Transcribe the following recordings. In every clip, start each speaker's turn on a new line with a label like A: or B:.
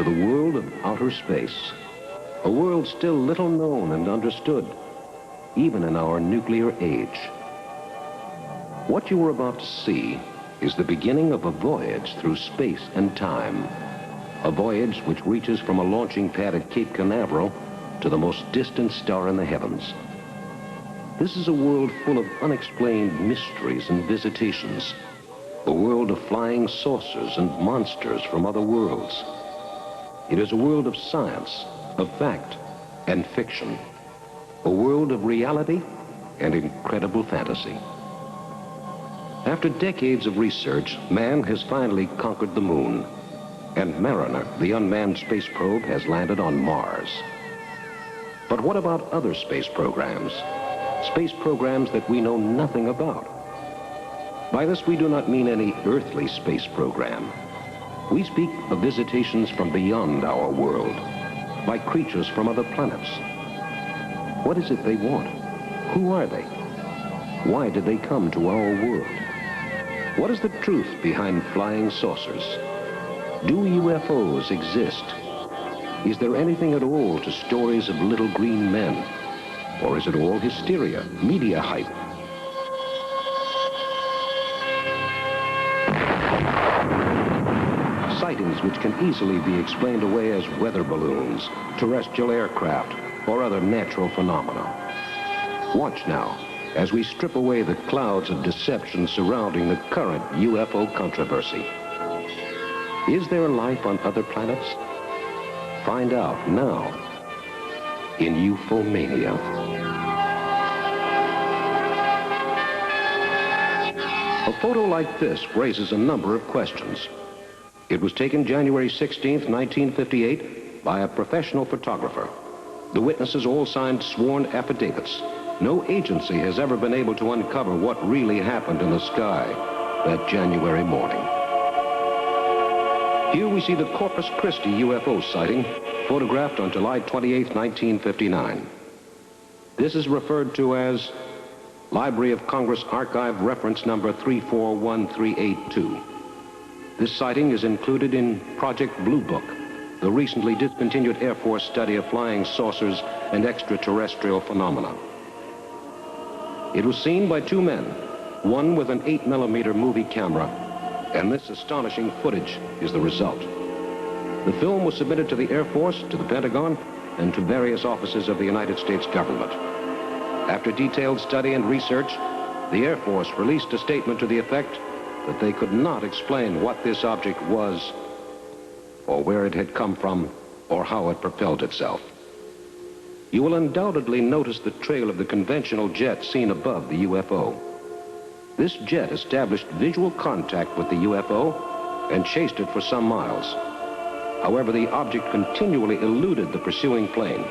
A: the world of outer space, a world still little known and understood, even in our nuclear age. What you are about to see is the beginning of a voyage through space and time, a voyage which reaches from a launching pad at Cape Canaveral to the most distant star in the heavens. This is a world full of unexplained mysteries and visitations, a world of flying saucers and monsters from other worlds. It is a world of science, of fact, and fiction, a world of reality and incredible fantasy. After decades of research, man has finally conquered the moon, and Mariner, the unmanned space probe, has landed on Mars. But what about other space programs? Space programs that we know nothing about. By this, we do not mean any earthly space program. We speak of visitations from beyond our world, by creatures from other planets. What is it they want? Who are they? Why did they come to our world? What is the truth behind flying saucers? Do UFOs exist? Is there anything at all to stories of little green men? Or is it all hysteria, media hype? Sightings which can easily be explained away as weather balloons, terrestrial aircraft, or other natural phenomena. Watch now as we strip away the clouds of deception surrounding the current UFO controversy. Is there life on other planets? Find out now in UFOmania. A photo like this raises a number of questions. It was taken January 16th, 1958 by a professional photographer. The witnesses all signed sworn affidavits. No agency has ever been able to uncover what really happened in the sky that January morning. Here we see the Corpus Christi UFO sighting, photographed on July 28, 1959. This is referred to as Library of Congress Archive Reference Number 341382. This sighting is included in Project Blue Book, the recently discontinued Air Force study of flying saucers and extraterrestrial phenomena. It was seen by two men, one with an 8mm movie camera, and this astonishing footage is the result. The film was submitted to the Air Force, to the Pentagon, and to various offices of the United States government. After detailed study and research, the Air Force released a statement to the effect that they could not explain what this object was, or where it had come from, or how it propelled itself. You will undoubtedly notice the trail of the conventional jet seen above the UFO. This jet established visual contact with the UFO and chased it for some miles. However, the object continually eluded the pursuing plane.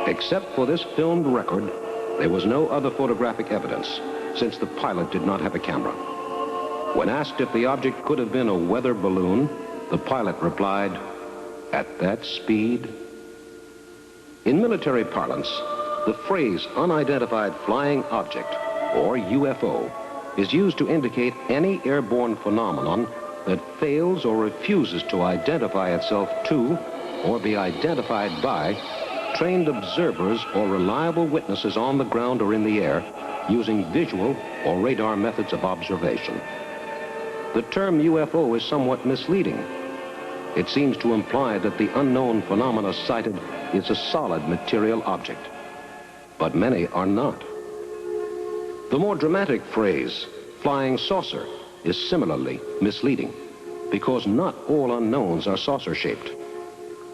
A: Except for this filmed record, there was no other photographic evidence, since the pilot did not have a camera. When asked if the object could have been a weather balloon, the pilot replied, "At that speed?" In military parlance, the phrase unidentified flying object, or UFO, is used to indicate any airborne phenomenon that fails or refuses to identify itself to or be identified by trained observers or reliable witnesses on the ground or in the air using visual or radar methods of observation. The term UFO is somewhat misleading. It seems to imply that the unknown phenomena cited is a solid material object, but many are not. The more dramatic phrase, flying saucer, is similarly misleading, because not all unknowns are saucer-shaped.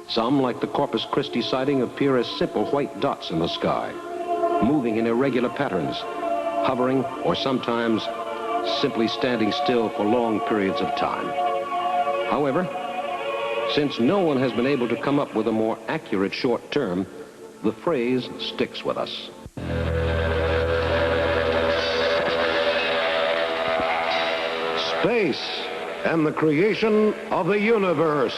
A: Some, like the Corpus Christi sighting, appear as simple white dots in the sky, moving in irregular patterns, hovering, or sometimes simply standing still for long periods of time. However, since no one has been able to come up with a more accurate short term, the phrase sticks with us. Space and the creation of the universe.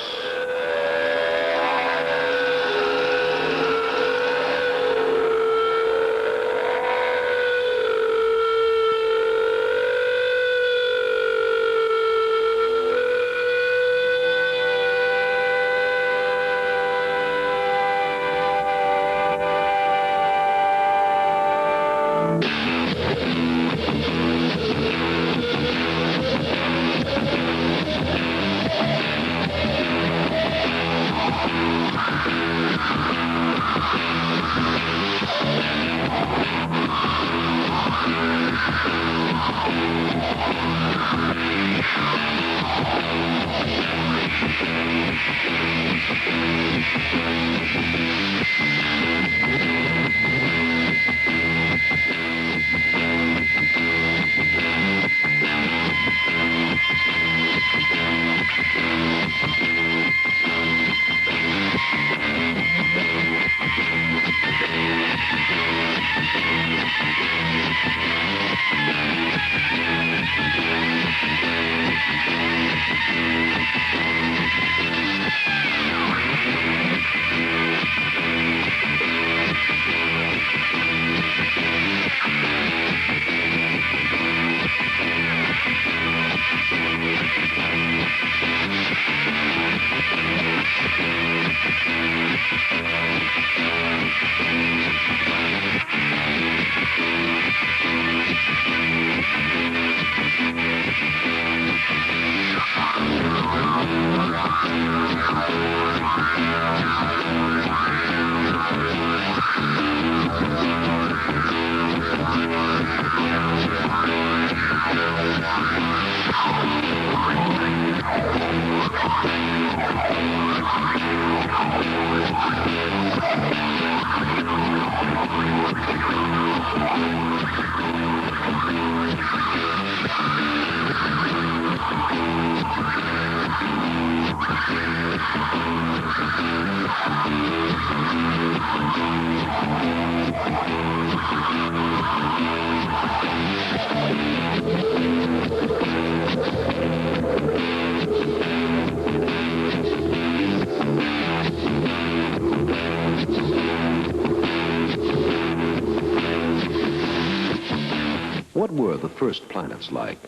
A: the first planets like?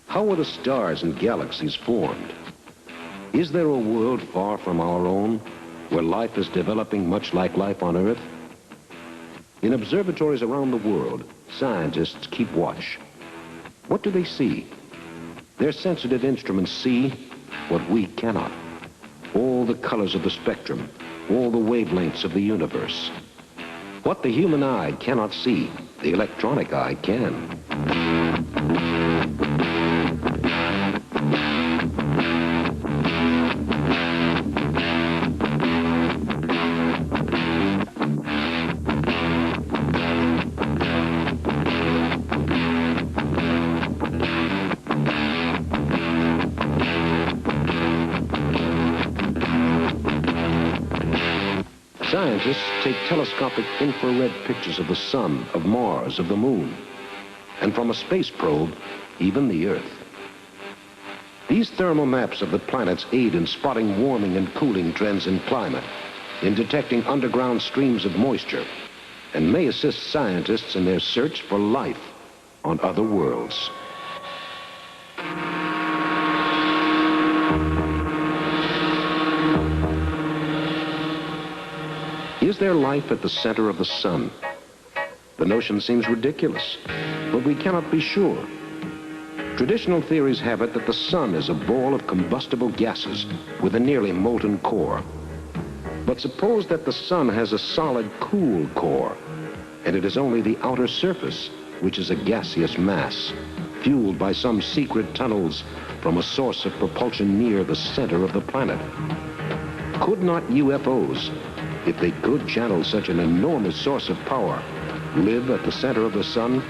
A: How were the stars and galaxies formed? Is there a world far from our own where life is developing much like life on Earth? In observatories around the world, scientists keep watch. What do they see? Their sensitive instruments see what we cannot. All the colors of the spectrum, all the wavelengths of the universe. What the human eye cannot see, the electronic eye can. Scientists take telescopic infrared pictures of the sun, of Mars, of the moon, and from a space probe, even the Earth. These thermal maps of the planets aid in spotting warming and cooling trends in climate, in detecting underground streams of moisture, and may assist scientists in their search for life on other worlds. Is there life at the center of the sun? The notion seems ridiculous, but we cannot be sure. Traditional theories have it that the sun is a ball of combustible gases with a nearly molten core. But suppose that the sun has a solid, cool core, and it is only the outer surface, which is a gaseous mass, fueled by some secret tunnels from a source of propulsion near the center of the planet. Could not UFOs, if they could channel such an enormous source of power, live at the center of the sun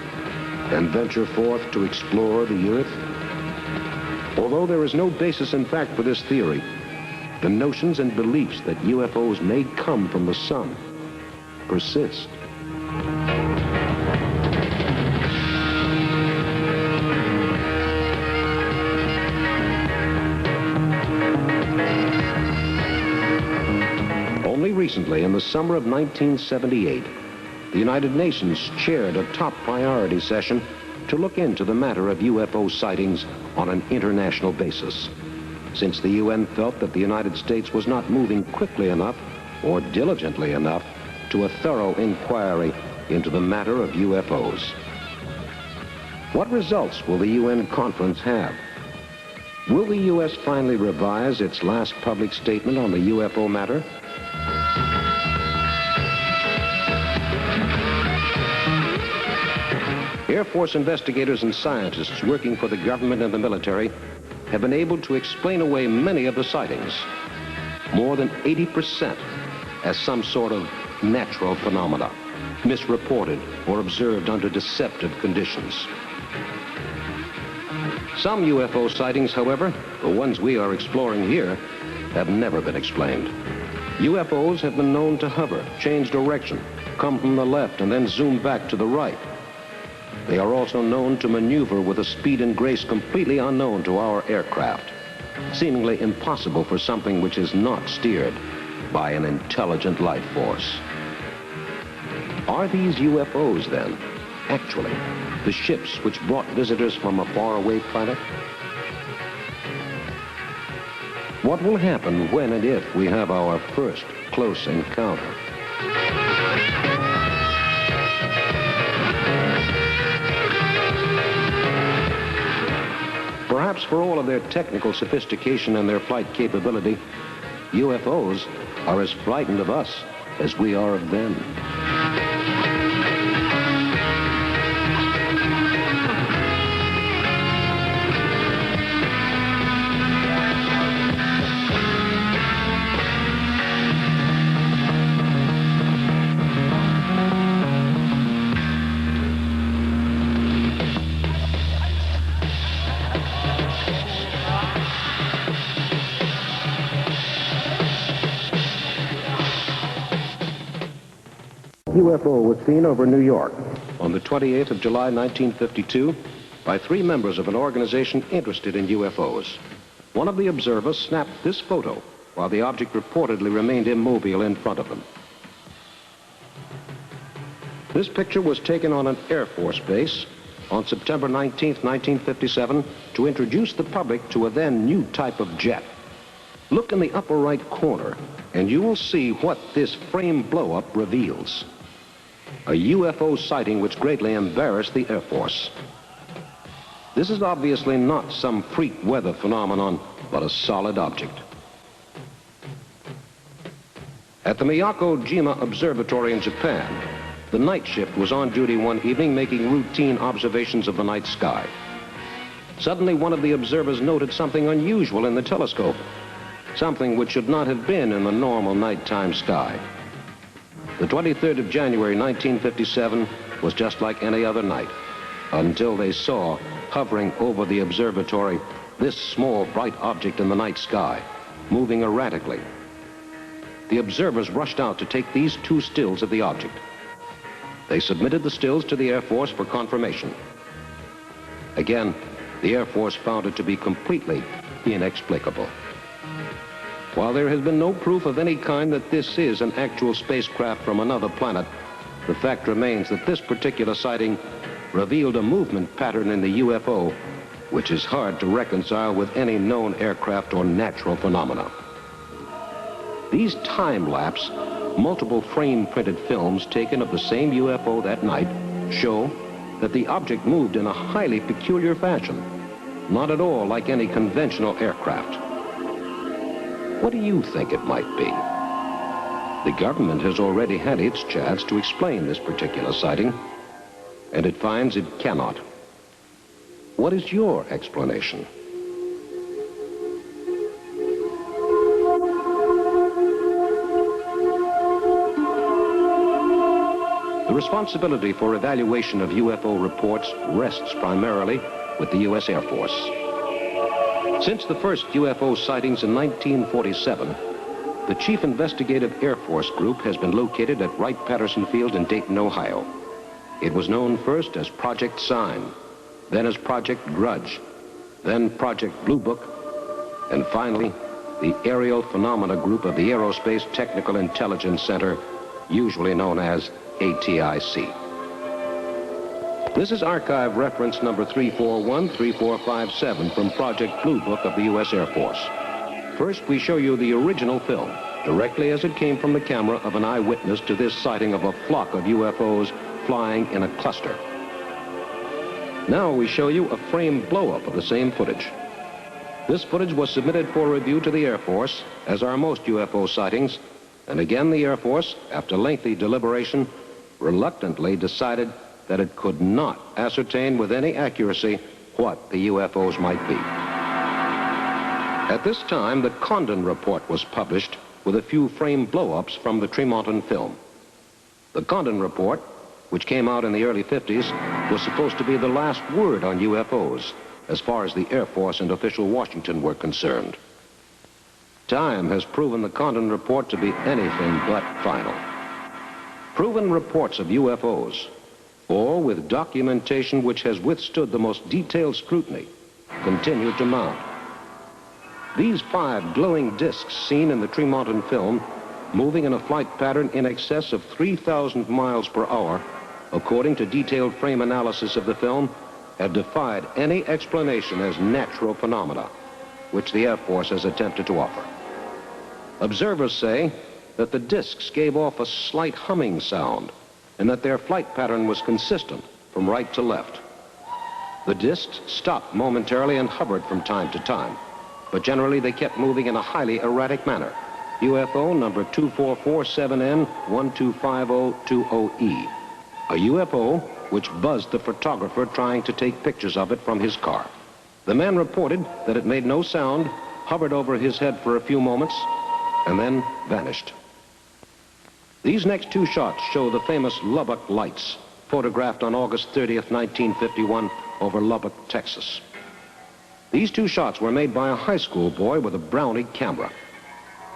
A: and venture forth to explore the Earth? Although there is no basis in fact for this theory, the notions and beliefs that UFOs may come from the sun persist. Recently, in the summer of 1978, the United Nations chaired a top priority session to look into the matter of UFO sightings on an international basis, since the UN felt that the United States was not moving quickly enough or diligently enough to a thorough inquiry into the matter of UFOs. What results will the UN conference have? Will the U.S. finally revise its last public statement on the UFO matter? Air Force investigators and scientists working for the government and the military have been able to explain away many of the sightings, more than 80%, as some sort of natural phenomena, misreported or observed under deceptive conditions. Some UFO sightings, however, the ones we are exploring here, have never been explained. UFOs have been known to hover, change direction, come from the left and then zoom back to the right. They are also known to maneuver with a speed and grace completely unknown to our aircraft, seemingly impossible for something which is not steered by an intelligent life force. Are these UFOs, then, actually the ships which brought visitors from a faraway planet? What will happen when and if we have our first close encounter? Perhaps for all of their technical sophistication and their flight capability, UFOs are as frightened of us as we are of them. UFO was seen over New York on the 28th of July, 1952, by 3 members of an organization interested in UFOs. One of the observers snapped this photo while the object reportedly remained immobile in front of them. This picture was taken on an Air Force base on September 19, 1957, to introduce the public to a then new type of jet. Look in the upper right corner, and you will see what this frame blow-up reveals. A UFO sighting which greatly embarrassed the Air Force. This is obviously not some freak weather phenomenon, but a solid object. At the Miyako-jima Observatory in Japan, the night shift was on duty one evening making routine observations of the night sky. Suddenly, one of the observers noted something unusual in the telescope, something which should not have been in the normal nighttime sky. The 23rd of January, 1957 was just like any other night, until they saw, hovering over the observatory, this small bright object in the night sky, moving erratically. The observers rushed out to take these two stills of the object. They submitted the stills to the Air Force for confirmation. Again, the Air Force found it to be completely inexplicable. While there has been no proof of any kind that this is an actual spacecraft from another planet, the fact remains that this particular sighting revealed a movement pattern in the UFO which is hard to reconcile with any known aircraft or natural phenomena. These time-lapse, multiple frame-printed films taken of the same UFO that night show that the object moved in a highly peculiar fashion, not at all like any conventional aircraft. What do you think it might be? The government has already had its chance to explain this particular sighting, and it finds it cannot. What is your explanation? The responsibility for evaluation of UFO reports rests primarily with the U.S. Air Force. Since the first UFO sightings in 1947, the Chief Investigative Air Force Group has been located at Wright-Patterson Field in Dayton, Ohio. It was known first as Project Sign, then as Project Grudge, then Project Blue Book, and finally, the Aerial Phenomena Group of the Aerospace Technical Intelligence Center, usually known as ATIC. This is archive reference number 341-3457 from Project Blue Book of the U.S. Air Force. First, we show you the original film, directly as it came from the camera of an eyewitness to this sighting of a flock of UFOs flying in a cluster. Now we show you a frame blow-up of the same footage. This footage was submitted for review to the Air Force, as are most UFO sightings, and again the Air Force, after lengthy deliberation, reluctantly decided that it could not ascertain with any accuracy what the UFOs might be. At this time, the Condon report was published with a few frame blow-ups from the Tremonton film. The Condon report, which came out in the early 50s, was supposed to be the last word on UFOs as far as the Air Force and official Washington were concerned. Time has proven the Condon report to be anything but final. Proven reports of UFOs, or with documentation which has withstood the most detailed scrutiny, continue to mount. These 5 glowing discs seen in the Tremonton film, moving in a flight pattern in excess of 3,000 miles per hour, according to detailed frame analysis of the film, have defied any explanation as natural phenomena, which the Air Force has attempted to offer. Observers say that the discs gave off a slight humming sound, and that their flight pattern was consistent from right to left. The discs stopped momentarily and hovered from time to time, but generally they kept moving in a highly erratic manner. UFO number 2447N12502OE, a UFO which buzzed the photographer trying to take pictures of it from his car. The man reported that it made no sound, hovered over his head for a few moments, and then vanished. These next 2 shots show the famous Lubbock lights, photographed on August 30th, 1951, over Lubbock, Texas. These 2 shots were made by a high school boy with a Brownie camera.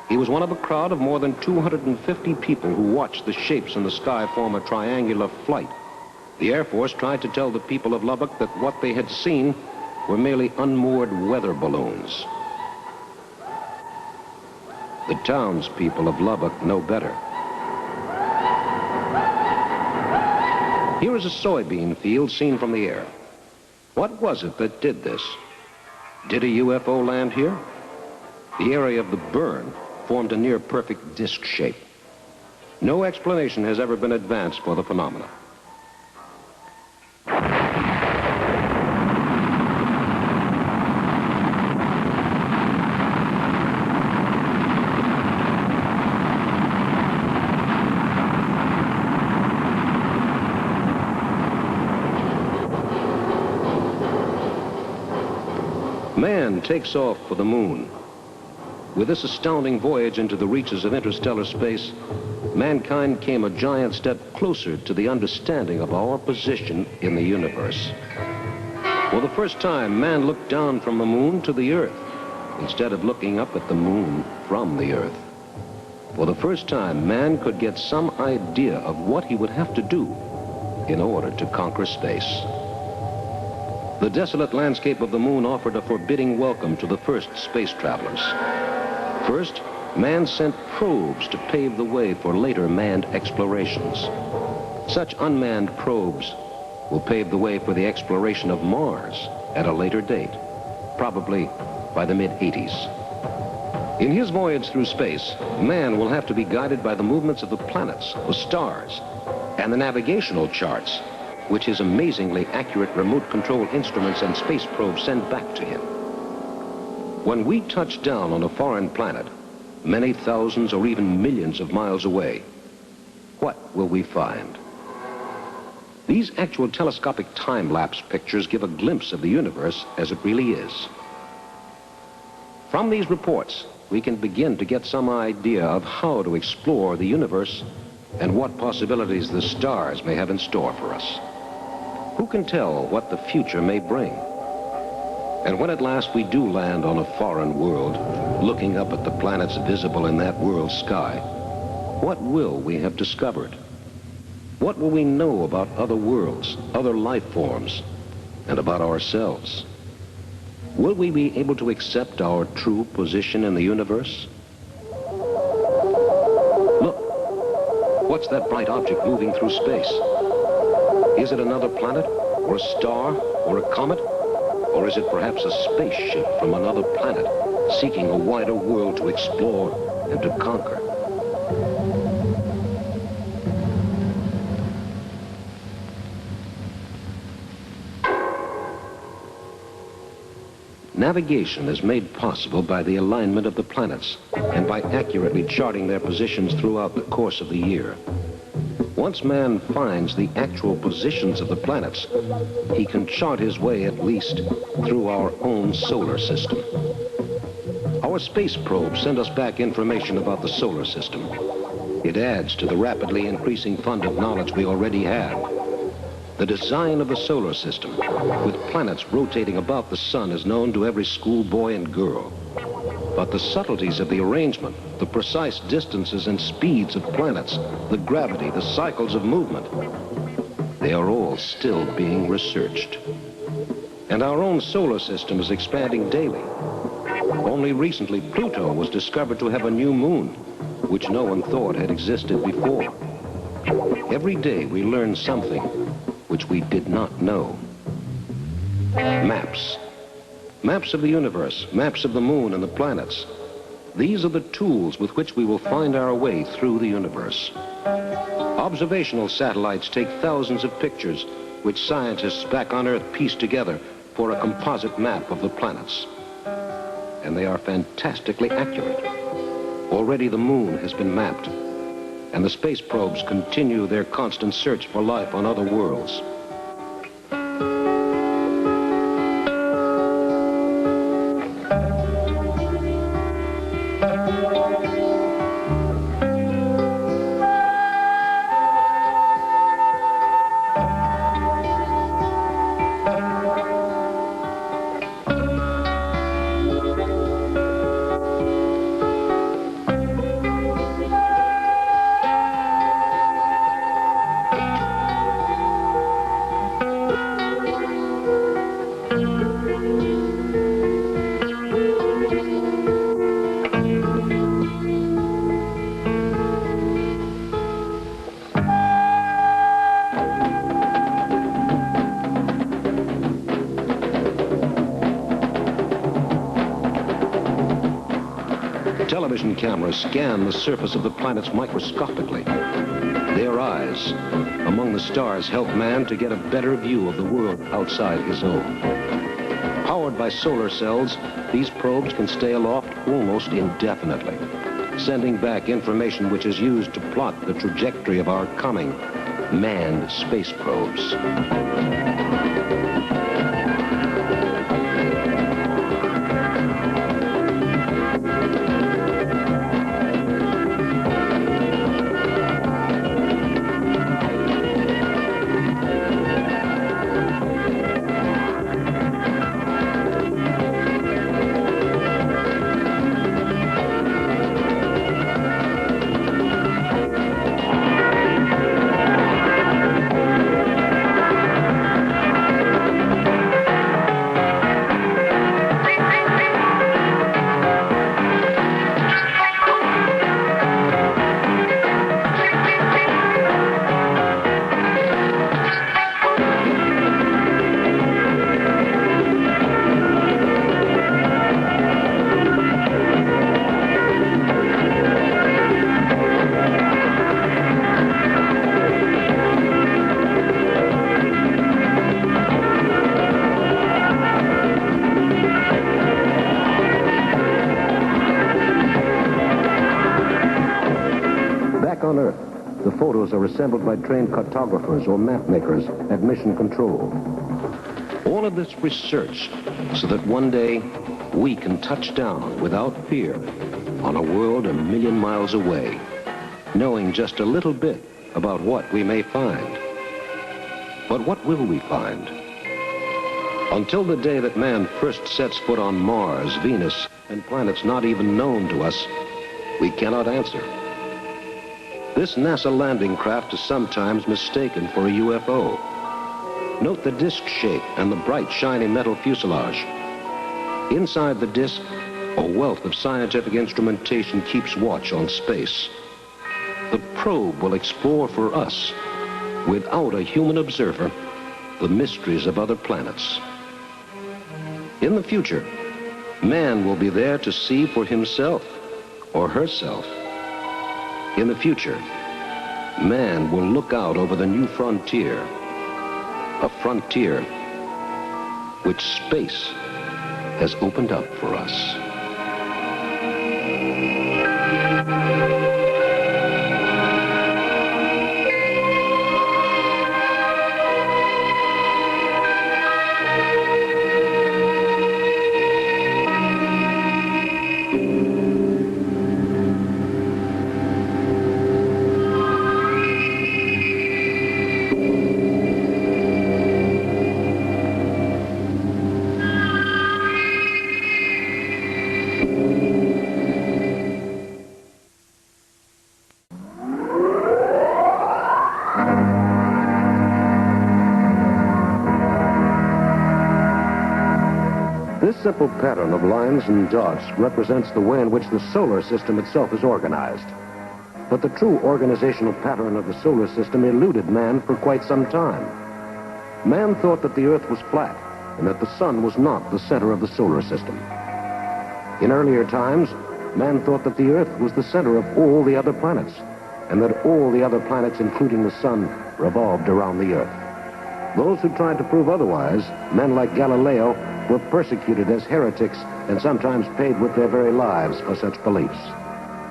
A: He was one of a crowd of more than 250 people who watched the shapes in the sky form a triangular flight. The Air Force tried to tell the people of Lubbock that what they had seen were merely unmoored weather balloons. The townspeople of Lubbock know better. Here is a soybean field seen from the air. What was it that did this? Did a UFO land here? The area of the burn formed a near-perfect disc shape. No explanation has ever been advanced for the phenomena. Man takes off for the moon. With this astounding voyage into the reaches of interstellar space, mankind came a giant step closer to the understanding of our position in the universe. For the first time, man looked down from the moon to the Earth, instead of looking up at the moon from the Earth. For the first time, man could get some idea of what he would have to do in order to conquer space. The desolate landscape of the moon offered a forbidding welcome to the first space travelers. First, man sent probes to pave the way for later manned explorations. Such unmanned probes will pave the way for the exploration of Mars at a later date, probably by the mid-80s. In his voyage through space, man will have to be guided by the movements of the planets, the stars, and the navigational charts, which his amazingly accurate remote control instruments and space probes send back to him. When we touch down on a foreign planet, many thousands or even millions of miles away, what will we find? These actual telescopic time-lapse pictures give a glimpse of the universe as it really is. From these reports, we can begin to get some idea of how to explore the universe and what possibilities the stars may have in store for us. Who can tell what the future may bring? And when at last we do land on a foreign world, looking up at the planets visible in that world's sky, what will we have discovered? What will we know about other worlds, other life forms, and about ourselves? Will we be able to accept our true position in the universe? Look, what's that bright object moving through space? Is it another planet, or a star, or a comet? Or is it perhaps a spaceship from another planet, seeking a wider world to explore and to conquer? Navigation is made possible by the alignment of the planets and by accurately charting their positions throughout the course of the year. Once man finds the actual positions of the planets, he can chart his way at least through our own solar system. Our space probes send us back information about the solar system. It adds to the rapidly increasing fund of knowledge we already have. The design of the solar system, with planets rotating about the sun, is known to every schoolboy and girl. But the subtleties of the arrangement, the precise distances and speeds of planets, the gravity, the cycles of movement, they are all still being researched. And our own solar system is expanding daily. Only recently, Pluto was discovered to have a new moon, which no one thought had existed before. Every day we learn something which we did not know. Maps. Maps of the universe, maps of the moon and the planets. These are the tools with which we will find our way through the universe. Observational satellites take thousands of pictures, which scientists back on Earth piece together for a composite map of the planets. And they are fantastically accurate. Already the moon has been mapped, and the space probes continue their constant search for life on other worlds. Television cameras scan the surface of the planets microscopically. Their eyes among the stars help man to get a better view of the world outside his own. Powered by solar cells, these probes can stay aloft almost indefinitely, sending back information which is used to plot the trajectory of our coming manned space probes. On Earth, the photos are assembled by trained cartographers or map makers at mission control. All of this research so that one day we can touch down without fear on a world 1,000,000 miles away, knowing just a little bit about what we may find. But what will we find? Until the day that man first sets foot on Mars, Venus, and planets not even known to us, we cannot answer. This NASA landing craft is sometimes mistaken for a UFO. Note the disc shape and the bright, shiny metal fuselage. Inside the disc, a wealth of scientific instrumentation keeps watch on space. The probe will explore for us, without a human observer, the mysteries of other planets. In the future, man will be there to see for himself or herself. In the future, man will look out over the new frontier, a frontier which space has opened up for us. This simple pattern of lines and dots represents the way in which the solar system itself is organized. But the true organizational pattern of the solar system eluded man for quite some time. Man thought that the Earth was flat and that the sun was not the center of the solar system. In earlier times, man thought that the Earth was the center of all the other planets, and that all the other planets, including the sun, revolved around the Earth. Those who tried to prove otherwise, men like Galileo, were persecuted as heretics and sometimes paid with their very lives for such beliefs.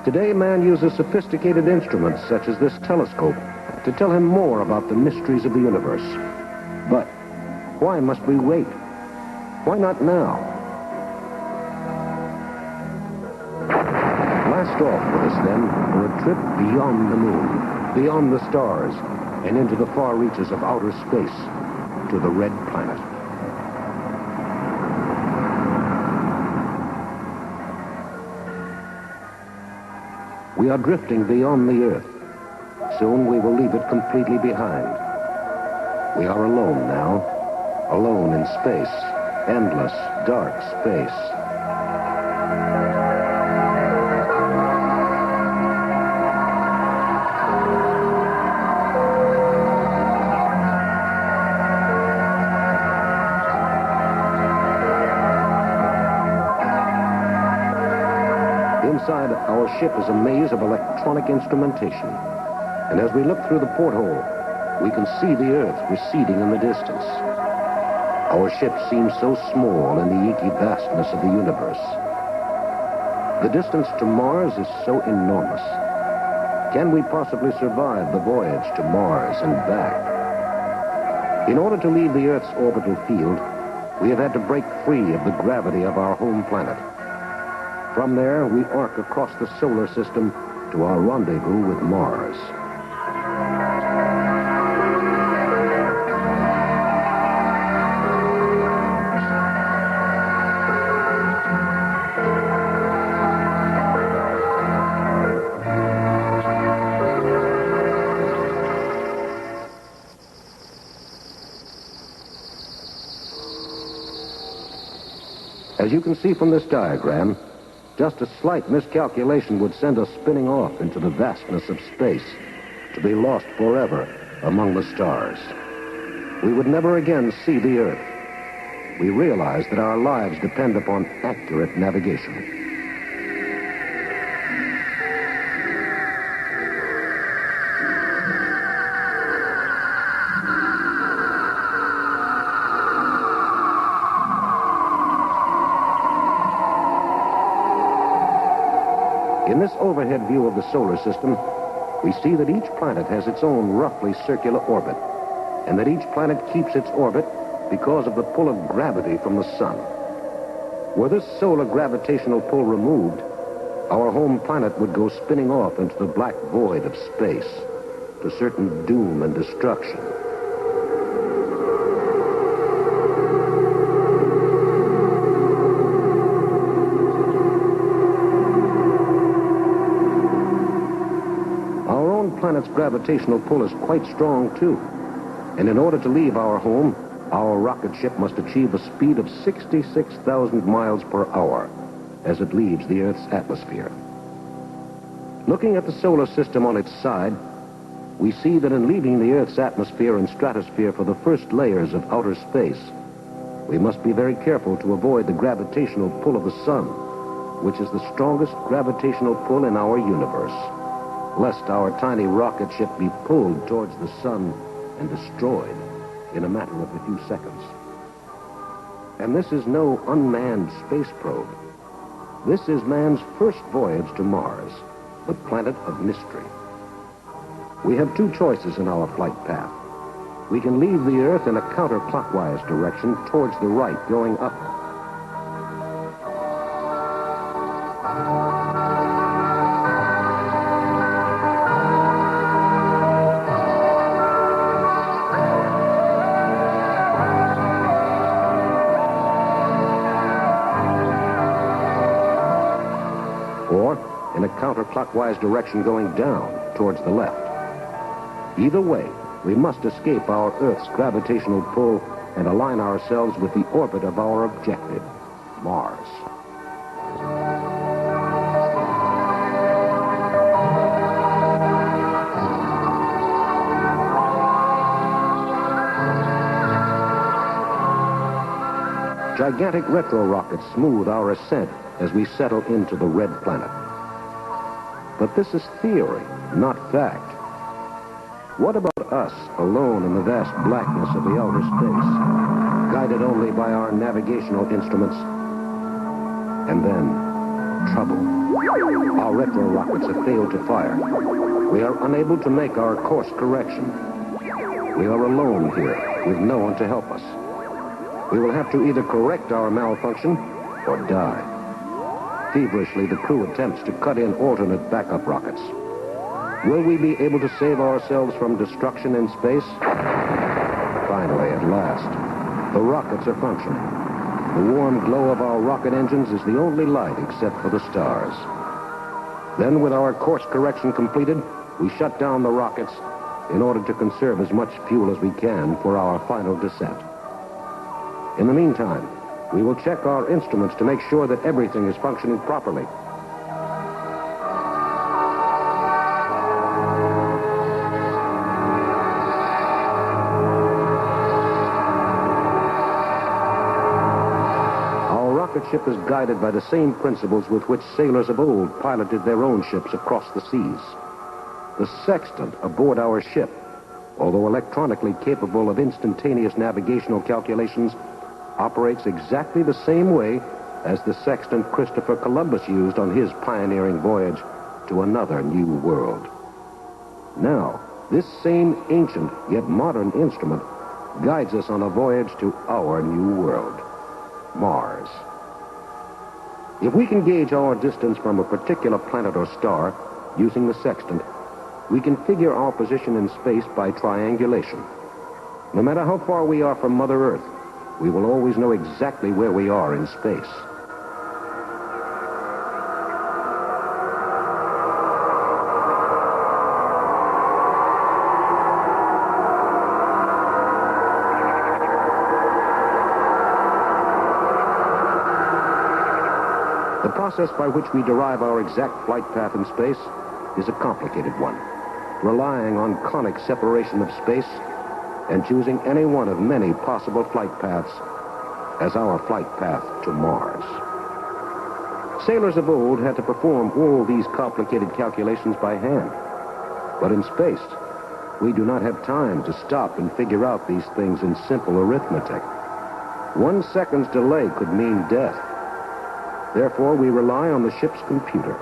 A: Today, man uses sophisticated instruments such as this telescope to tell him more about the mysteries of the universe. But why must we wait? Why not now? Blast off with us, then, for a trip beyond the moon, beyond the stars, and into the far reaches of outer space, to the Red Planet. We are drifting beyond the Earth. Soon we will leave it completely behind. We are alone now, alone in space, endless, dark space. inside, our ship is a maze of electronic instrumentation. And as we look through the porthole, we can see the Earth receding in the distance. Our ship seems so small in the inky vastness of the universe. The distance to Mars is so enormous. Can we possibly survive the voyage to Mars and back? In order to leave the Earth's orbital field, we have had to break free of the gravity of our home planet. From there, we arc across the solar system to our rendezvous with Mars. As you can see from this diagram, just a slight miscalculation would send us spinning off into the vastness of space, to be lost forever among the stars. We would never again see the Earth. We realize that our lives depend upon accurate navigation. In this overhead view of the solar system, we see that each planet has its own roughly circular orbit, and that each planet keeps its orbit because of the pull of gravity from the sun. Were this solar gravitational pull removed, our home planet would go spinning off into the black void of space, to certain doom and destruction. Planet's gravitational pull is quite strong, too. And in order to leave our home, our rocket ship must achieve a speed of 66,000 miles per hour as it leaves the Earth's atmosphere. Looking at the solar system on its side, we see that in leaving the Earth's atmosphere and stratosphere for the first layers of outer space, we must be very careful to avoid the gravitational pull of the sun, which is the strongest gravitational pull in our universe, lest our tiny rocket ship be pulled towards the sun and destroyed in a matter of a few seconds. And this is no unmanned space probe. This is man's first voyage to Mars, the planet of mystery. We have two choices in our flight path. We can leave the Earth in a counterclockwise direction towards the right, going up. Or in a counterclockwise direction going down towards the left. Either way, we must escape our Earth's gravitational pull and align ourselves with the orbit of our objective, Mars. Gigantic retro rockets smooth our ascent as we settle into the red planet. But this is theory, not fact. What about us, alone in the vast blackness of the outer space, guided only by our navigational instruments? And then, trouble. Our retro rockets have failed to fire. We are unable to make our course correction. We are alone here, with no one to help us. We will have to either correct our malfunction or die. Feverishly, the crew attempts to cut in alternate backup rockets. Will we be able to save ourselves from destruction in space? Finally, at last, the rockets are functioning. The warm glow of our rocket engines is the only light except for the stars. Then, with our course correction completed, we shut down the rockets in order to conserve as much fuel as we can for our final descent. In the meantime, we will check our instruments to make sure that everything is functioning properly. Our rocket ship is guided by the same principles with which sailors of old piloted their own ships across the seas. The sextant aboard our ship, although electronically capable of instantaneous navigational calculations, operates exactly the same way as the sextant Christopher Columbus used on his pioneering voyage to another new world. Now, this same ancient yet modern instrument guides us on a voyage to our new world, Mars. If we can gauge our distance from a particular planet or star using the sextant, we can figure our position in space by triangulation. No matter how far we are from Mother Earth, we will always know exactly where we are in space. The process by which we derive our exact flight path in space is a complicated one, relying on conic separation of space and choosing any one of many possible flight paths as our flight path to Mars. Sailors of old had to perform all these complicated calculations by hand. But in space, we do not have time to stop and figure out these things in simple arithmetic. 1 second's delay could mean death. Therefore, we rely on the ship's computer.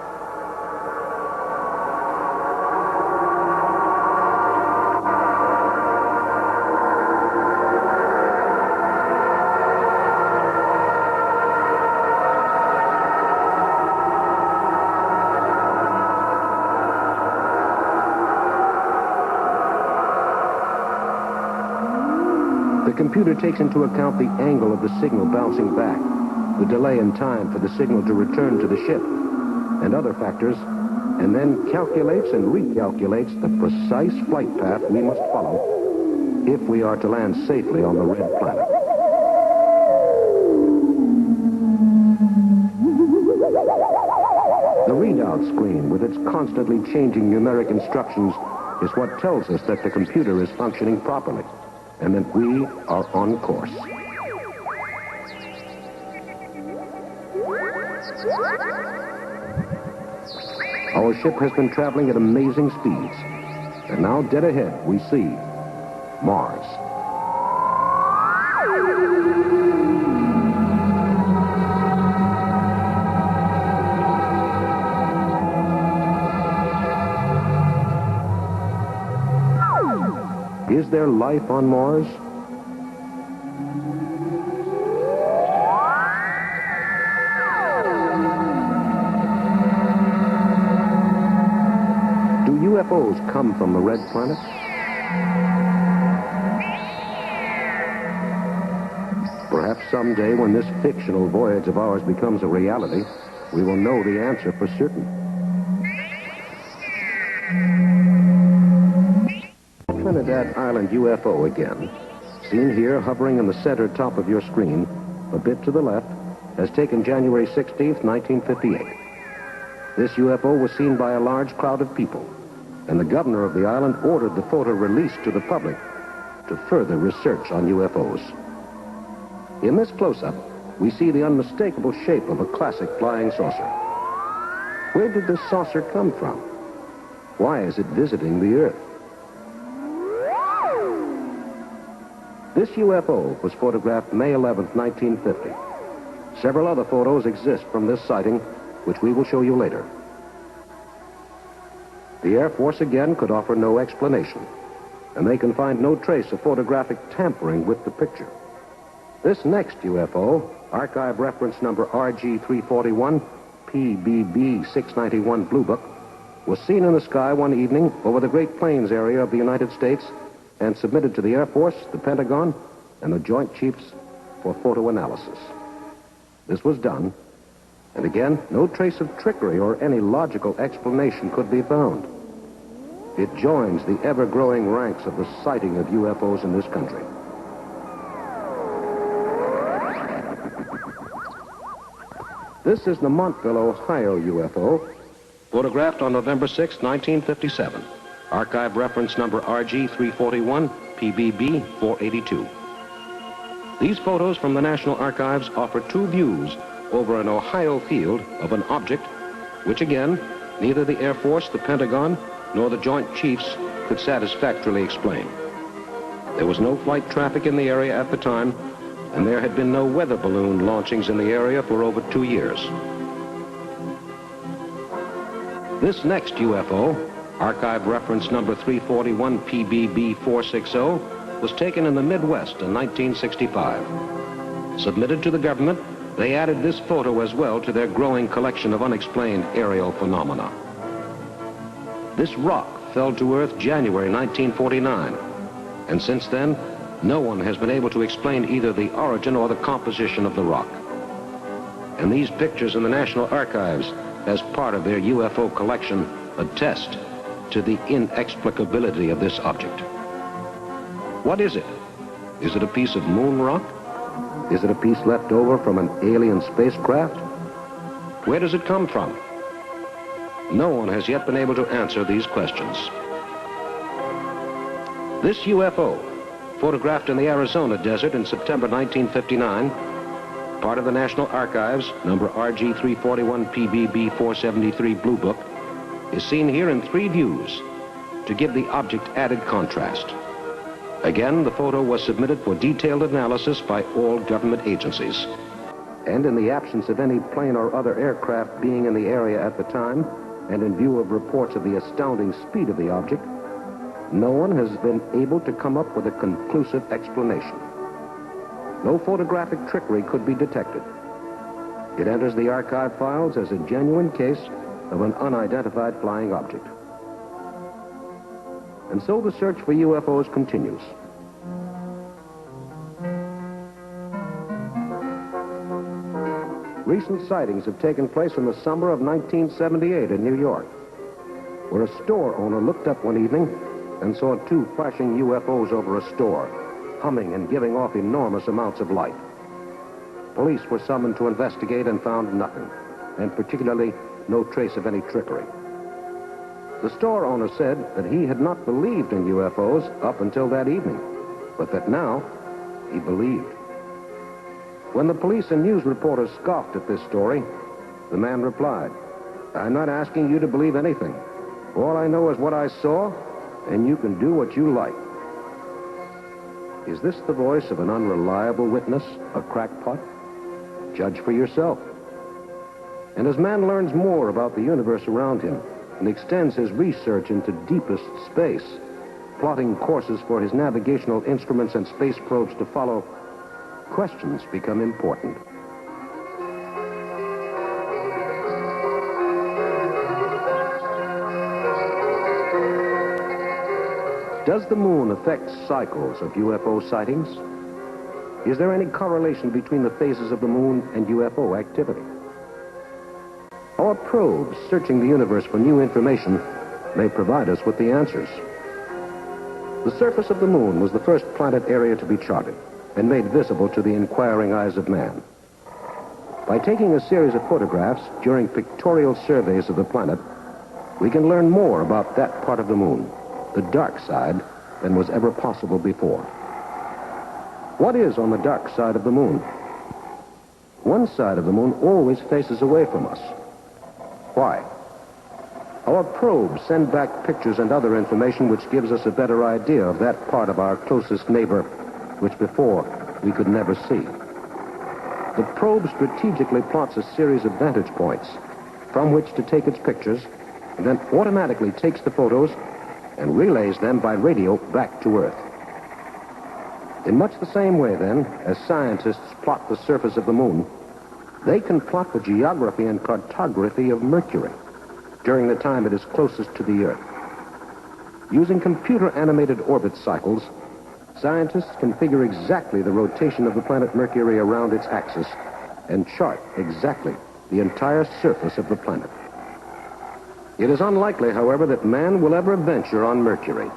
A: The computer takes into account the angle of the signal bouncing back, the delay in time for the signal to return to the ship, and other factors, and then calculates and recalculates the precise flight path we must follow if we are to land safely on the red planet. The readout screen with its constantly changing numeric instructions is what tells us that the computer is functioning properly and that we are on course. Our ship has been traveling at amazing speeds, and now dead ahead we see Mars. Is there life on Mars? UFOs come from the red planet? Perhaps someday, when this fictional voyage of ours becomes a reality, we will know the answer for certain. Trinidad Island UFO again, seen here hovering in the center top of your screen, a bit to the left, has taken January 16th, 1958. This UFO was seen by a large crowd of people, and the governor of the island ordered the photo released to the public to further research on UFOs. In this close-up, we see the unmistakable shape of a classic flying saucer. Where did this saucer come from? Why is it visiting the Earth? This UFO was photographed May 11th, 1950. Several other photos exist from this sighting, which we will show you later. The Air Force again could offer no explanation, and they can find no trace of photographic tampering with the picture. This next UFO, archive reference number RG341, PBB 691 Blue Book, was seen in the sky one evening over the Great Plains area of the United States and submitted to the Air Force, the Pentagon, and the Joint Chiefs for photo analysis. This was done, and again, no trace of trickery or any logical explanation could be found. It joins the ever-growing ranks of the sighting of UFOs in this country. This is the Montville, Ohio UFO, photographed on November 6, 1957. Archive reference number RG341, PBB 482. These photos from the National Archives offer two views over an Ohio field of an object which, again, neither the Air Force, the Pentagon, nor the Joint Chiefs could satisfactorily explain. There was no flight traffic in the area at the time, and there had been no weather balloon launchings in the area for over 2 years. This next UFO, archive reference number 341 PBB 460, was taken in the Midwest in 1965. Submitted to the government, they added this photo as well to their growing collection of unexplained aerial phenomena. This rock fell to Earth January 1949, and since then, no one has been able to explain either the origin or the composition of the rock. And these pictures in the National Archives, as part of their UFO collection, attest to the inexplicability of this object. What is it? Is it a piece of moon rock? Is it a piece left over from an alien spacecraft? Where does it come from? No one has yet been able to answer these questions. This UFO, photographed in the Arizona desert in September 1959, part of the National Archives, number RG341 PBB 473 Blue Book, is seen here in 3 views to give the object added contrast. Again, the photo was submitted for detailed analysis by all government agencies. And in the absence of any plane or other aircraft being in the area at the time, and in view of reports of the astounding speed of the object, no one has been able to come up with a conclusive explanation. No photographic trickery could be detected. It enters the archive files as a genuine case of an unidentified flying object. And so the search for UFOs continues. Recent sightings have taken place in the summer of 1978 in New York, where a store owner looked up one evening and saw 2 flashing UFOs over a store, humming and giving off enormous amounts of light. Police were summoned to investigate and found nothing, and particularly no trace of any trickery. The store owner said that he had not believed in UFOs up until that evening, but that now he believed. When the police and news reporters scoffed at this story, the man replied, "I'm not asking you to believe anything. All I know is what I saw, and you can do what you like." Is this the voice of an unreliable witness, a crackpot? Judge for yourself. And as man learns more about the universe around him and extends his research into deepest space, plotting courses for his navigational instruments and space probes to follow, questions become important. Does the moon affect cycles of UFO sightings? Is there any correlation between the phases of the moon and UFO activity? Our probes searching the universe for new information may provide us with the answers. The surface of the moon was the first planet area to be charted and made visible to the inquiring eyes of man. By taking a series of photographs during pictorial surveys of the planet, we can learn more about that part of the moon, the dark side, than was ever possible before. What is on the dark side of the moon? One side of the moon always faces away from us. Why? Our probes send back pictures and other information which gives us a better idea of that part of our closest neighbor, which before we could never see. The probe strategically plots a series of vantage points from which to take its pictures, and then automatically takes the photos and relays them by radio back to Earth. In much the same way, then, as scientists plot the surface of the moon, they can plot the geography and cartography of Mercury during the time it is closest to the Earth. Using computer-animated orbit cycles, scientists can figure exactly the rotation of the planet Mercury around its axis and chart exactly the entire surface of the planet. It is unlikely, however, that man will ever venture on Mercury,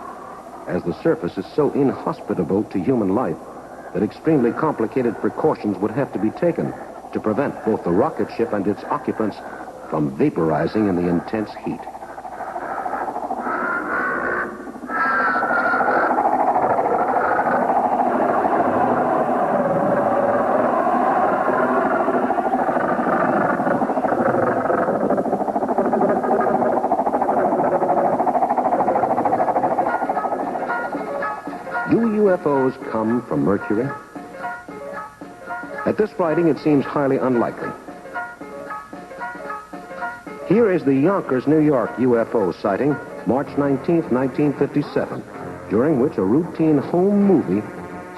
A: as the surface is so inhospitable to human life that extremely complicated precautions would have to be taken to prevent both the rocket ship and its occupants from vaporizing in the intense heat. UFOs come from Mercury? At this writing, it seems highly unlikely. Here is the Yonkers, New York UFO sighting, March 19, 1957, during which a routine home movie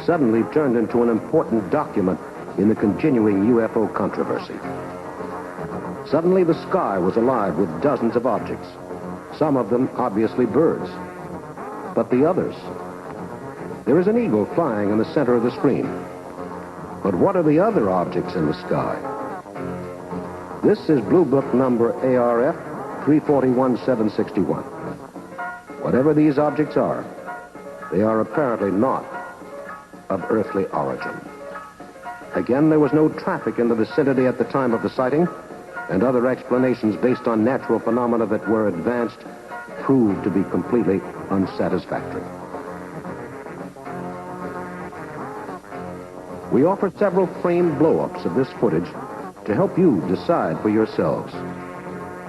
A: suddenly turned into an important document in the continuing UFO controversy. Suddenly, the sky was alive with dozens of objects, some of them obviously birds. But the others? There is an eagle flying in the center of the screen. But what are the other objects in the sky? This is Blue Book number ARF 341761. Whatever these objects are, they are apparently not of earthly origin. Again, there was no traffic in the vicinity at the time of the sighting, and other explanations based on natural phenomena that were advanced proved to be completely unsatisfactory. We offer several framed blow-ups of this footage to help you decide for yourselves.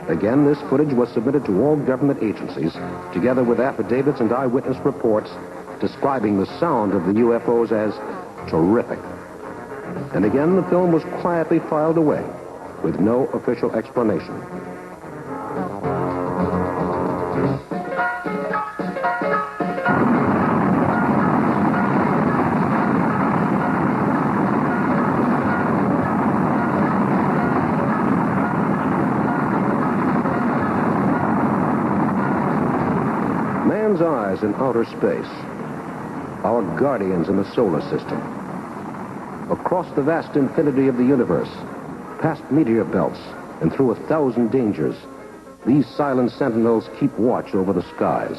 A: Again, this footage was submitted to all government agencies, together with affidavits and eyewitness reports describing the sound of the UFOs as terrific. And again, the film was quietly filed away with no official explanation. Man's eyes in outer space, our guardians in the solar system. Across the vast infinity of the universe, past meteor belts, and through 1,000 dangers, these silent sentinels keep watch over the skies.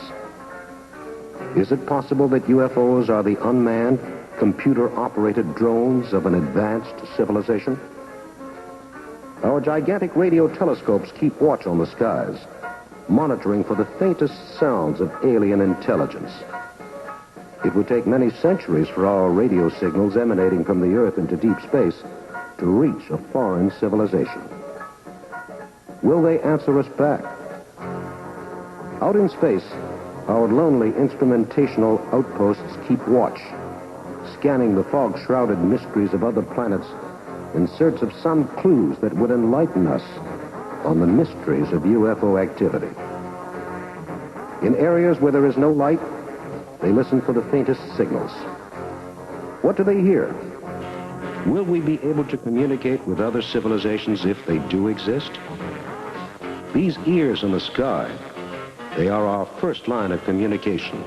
A: Is it possible that UFOs are the unmanned, computer-operated drones of an advanced civilization? Our gigantic radio telescopes keep watch on the skies, monitoring for the faintest sounds of alien intelligence. It would take many centuries for our radio signals emanating from the Earth into deep space to reach a foreign civilization. Will they answer us back? Out in space, our lonely instrumentational outposts keep watch, scanning the fog-shrouded mysteries of other planets in search of some clues that would enlighten us on the mysteries of UFO activity. In areas where there is no light, they listen for the faintest signals. What do they hear? Will we be able to communicate with other civilizations if they do exist? These ears in the sky, they are our first line of communication,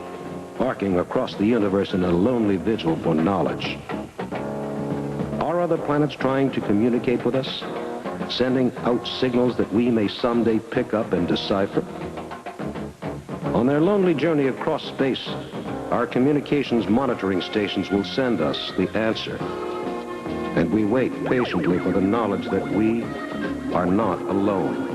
A: arcing across the universe in a lonely vigil for knowledge. Are other planets trying to communicate with us, sending out signals that we may someday pick up and decipher? On their lonely journey across space, our communications monitoring stations will send us the answer. And we wait patiently for the knowledge that we are not alone.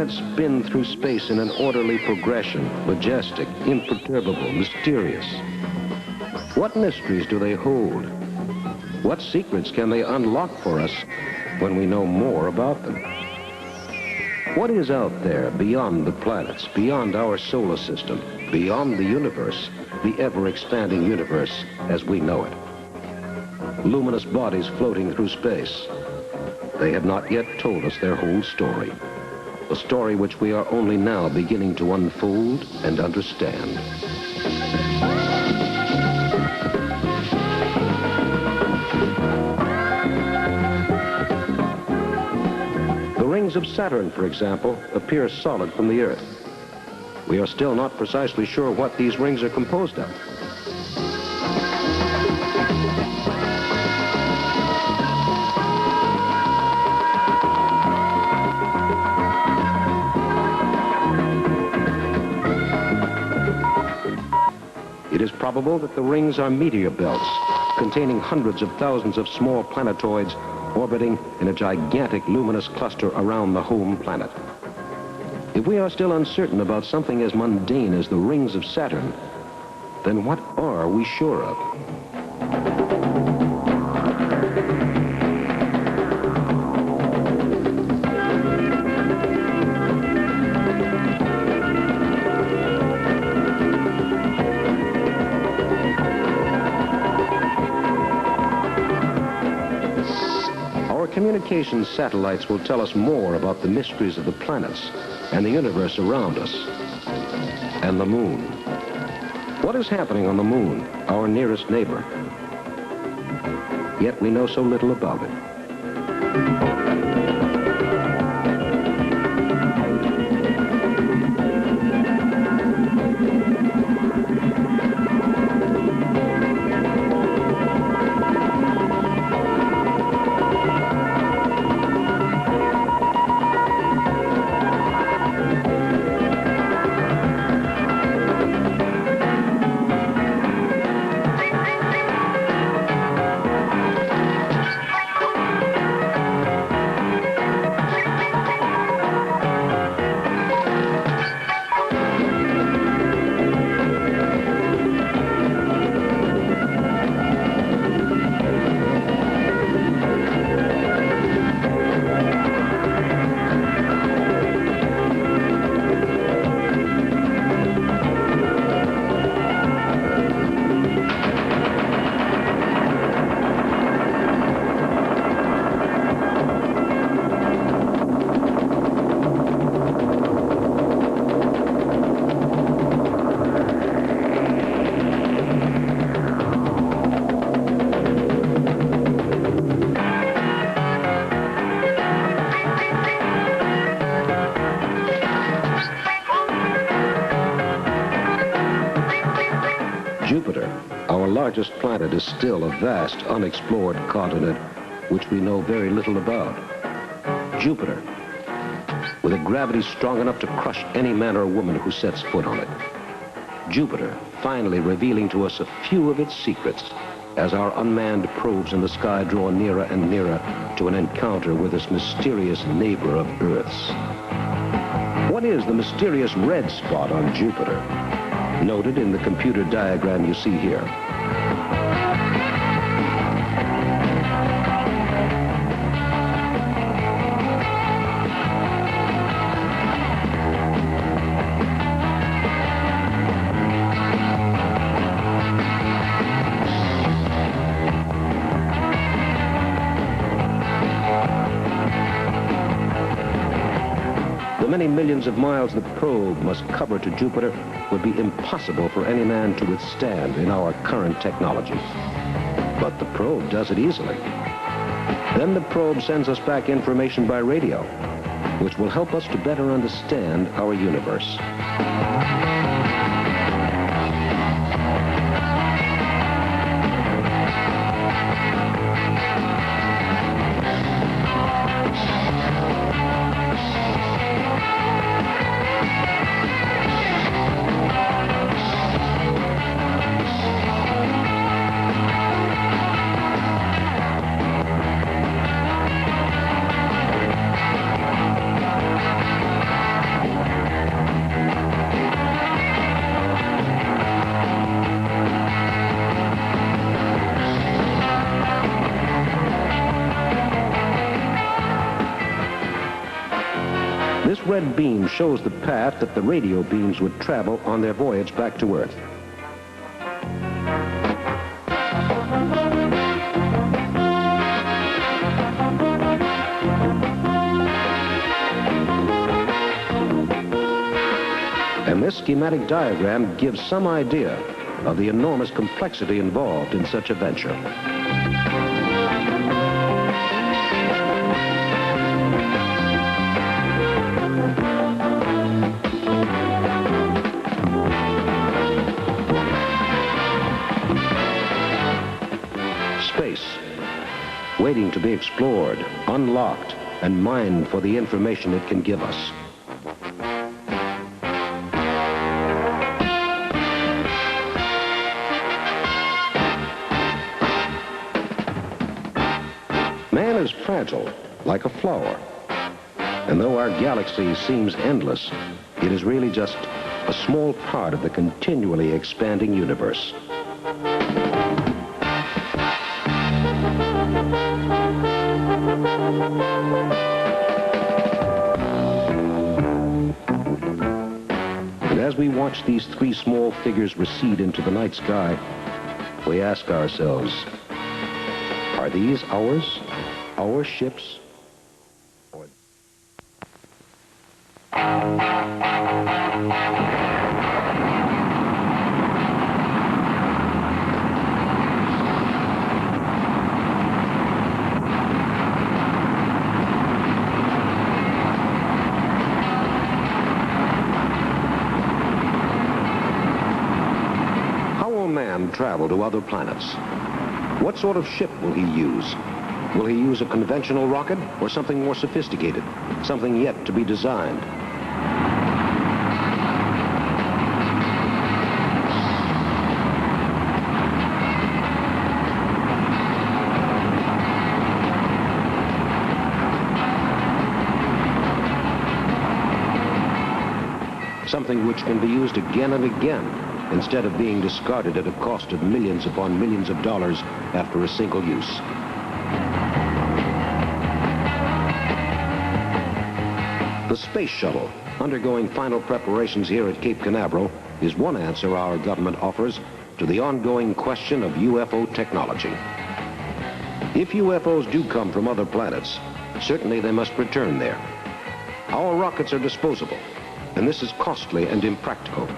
A: Spin through space in an orderly progression, majestic, imperturbable, mysterious. What mysteries do they hold? What secrets can they unlock for us when we know more about them? What is out there beyond the planets, beyond our solar system, beyond the universe, the ever-expanding universe as we know it? Luminous bodies floating through space. They have not yet told us their whole story, a story which we are only now beginning to unfold and understand. The rings of Saturn, for example, appear solid from the Earth. We are still not precisely sure what these rings are composed of. It is probable that the rings are meteor belts containing hundreds of thousands of small planetoids orbiting in a gigantic luminous cluster around the home planet. If we are still uncertain about something as mundane as the rings of Saturn, then what are we sure of? Communications satellites will tell us more about the mysteries of the planets and the universe around us, and the moon. What is happening on the moon, our nearest neighbor? Yet we know so little about it. Jupiter, our largest planet, is still a vast, unexplored continent which we know very little about. Jupiter, with a gravity strong enough to crush any man or woman who sets foot on it. Jupiter, finally revealing to us a few of its secrets as our unmanned probes in the sky draw nearer and nearer to an encounter with this mysterious neighbor of Earth's. What is the mysterious red spot on Jupiter? Noted in the computer diagram you see here. The many millions of miles the probe must cover to Jupiter would be impossible for any man to withstand in our current technology. But the probe does it easily. Then the probe sends us back information by radio, which will help us to better understand our universe. This red beam shows the path that the radio beams would travel on their voyage back to Earth. And this schematic diagram gives some idea of the enormous complexity involved in such a venture. Space, waiting to be explored, unlocked, and mined for the information it can give us. Man is fragile, like a flower. And though our galaxy seems endless, it is really just a small part of the continually expanding universe. And as we watch these three small figures recede into the night sky, we ask ourselves, are these ours? Our ships? Or... How will man travel to other planets? What sort of ship will he use? Will he use a conventional rocket or something more sophisticated, something yet to be designed? Something which can be used again and again, instead of being discarded at a cost of millions upon millions of dollars after a single use. The space shuttle, undergoing final preparations here at Cape Canaveral, is one answer our government offers to the ongoing question of UFO technology. If UFOs do come from other planets, certainly they must return there. Our rockets are disposable, and this is costly and impractical.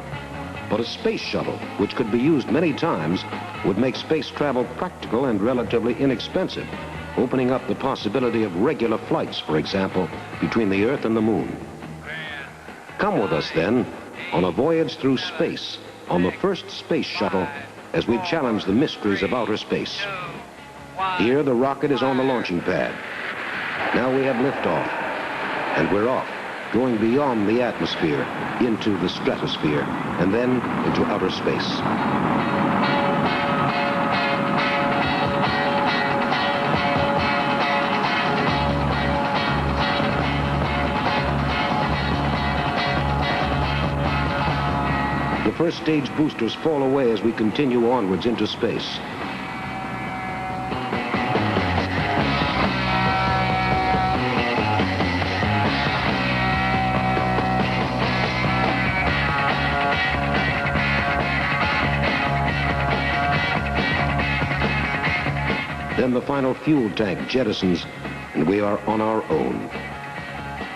A: But a space shuttle, which could be used many times, would make space travel practical and relatively inexpensive, opening up the possibility of regular flights, for example, between the Earth and the Moon. Come with us, then, on a voyage through space, on the first space shuttle, as we challenge the mysteries of outer space. Here, the rocket is on the launching pad. Now we have liftoff, and we're off, going beyond the atmosphere, into the stratosphere, and then into outer space. The first stage boosters fall away as we continue onwards into space. Then the final fuel tank jettisons, and we are on our own.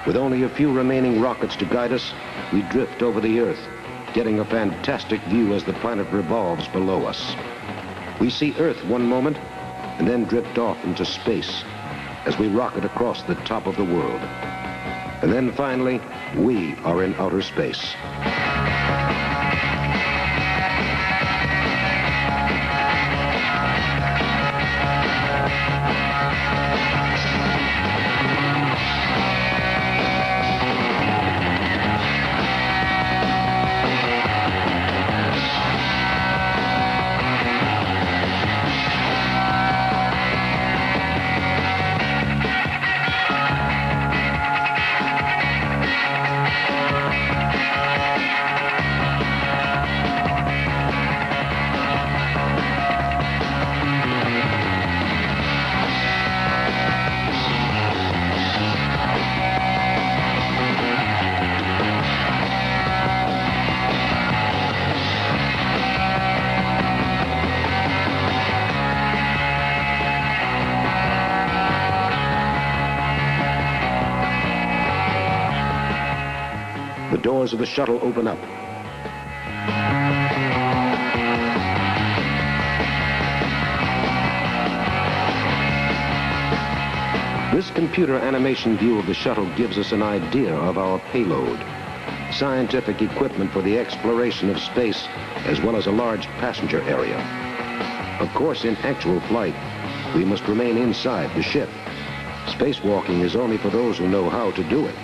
A: With only a few remaining rockets to guide us, we drift over the Earth, getting a fantastic view as the planet revolves below us. We see Earth one moment, and then drift off into space as we rocket across the top of the world. And then finally, we are in outer space. The doors of the shuttle open up. This computer animation view of the shuttle gives us an idea of our payload. Scientific equipment for the exploration of space, as well as a large passenger area. Of course, in actual flight, we must remain inside the ship. Spacewalking is only for those who know how to do it.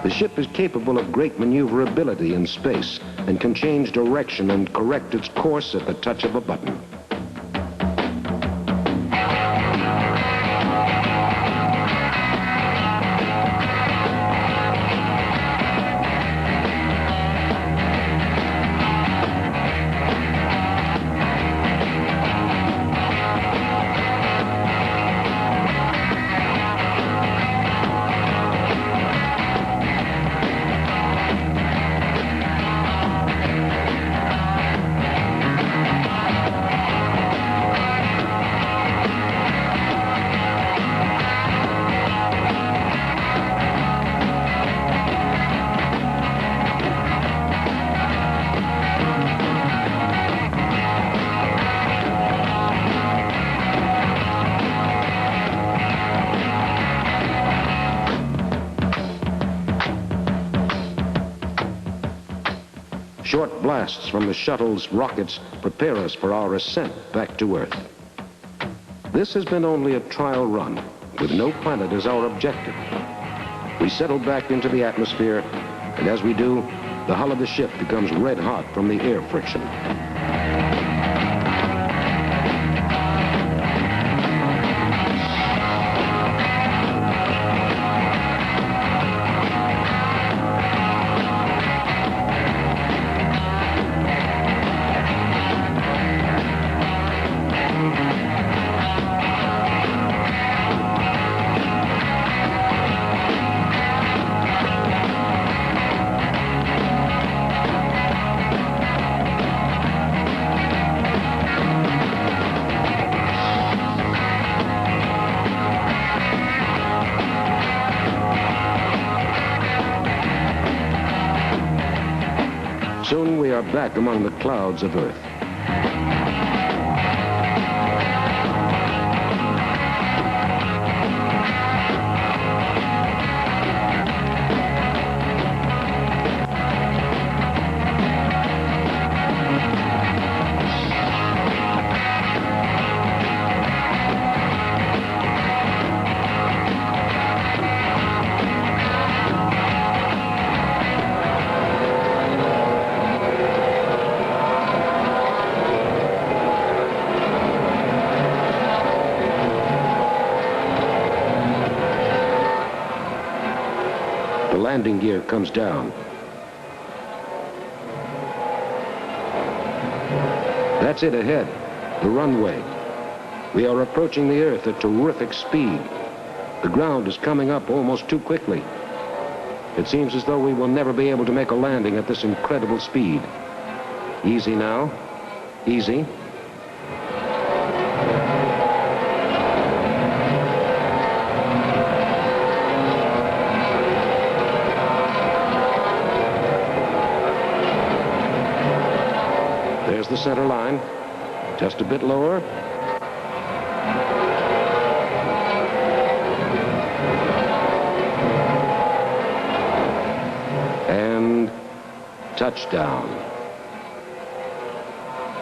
A: The ship is capable of great maneuverability in space and can change direction and correct its course at the touch of a button. Short blasts from the shuttle's rockets prepare us for our ascent back to Earth. This has been only a trial run, with no planet as our objective. We settle back into the atmosphere, and as we do, the hull of the ship becomes red hot from the air friction. Soon we are back among the clouds of Earth. The landing gear comes down. That's it ahead, the runway. We are approaching the Earth at terrific speed. The ground is coming up almost too quickly. It seems as though we will never be able to make a landing at this incredible speed. Easy now, easy. There's the center line, just a bit lower. And touchdown.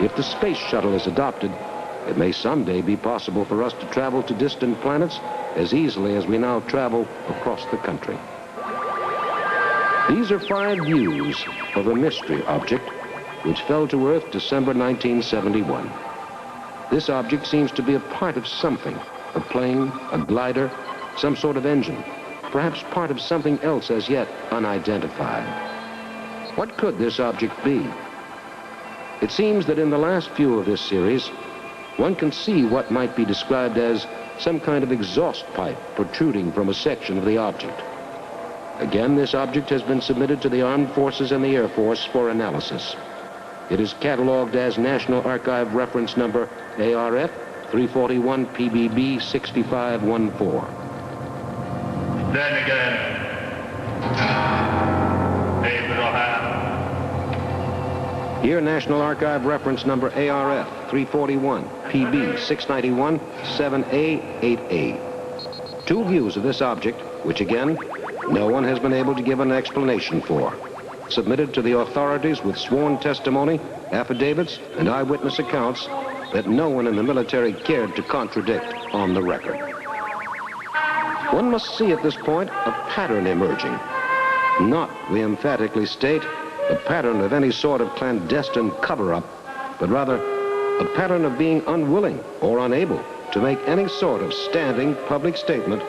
A: If the space shuttle is adopted, it may someday be possible for us to travel to distant planets as easily as we now travel across the country. These are 5 views of a mystery object which fell to Earth December 1971. This object seems to be a part of something, a plane, a glider, some sort of engine, perhaps part of something else as yet unidentified. What could this object be? It seems that in the last view of this series, one can see what might be described as some kind of exhaust pipe protruding from a section of the object. Again, this object has been submitted to the Armed Forces and the Air Force for analysis. It is cataloged as National Archive Reference Number ARF 341 PBB 6514.
B: Then again, Abraham.
A: Here, National Archive reference number ARF 341 PB 691 7A8A. Two views of this object, which again, no one has been able to give an explanation for. Submitted to the authorities with sworn testimony, affidavits, and eyewitness accounts that no one in the military cared to contradict on the record. One must see at this point a pattern emerging. Not, we emphatically state, a pattern of any sort of clandestine cover-up, but rather a pattern of being unwilling or unable to make any sort of standing public statement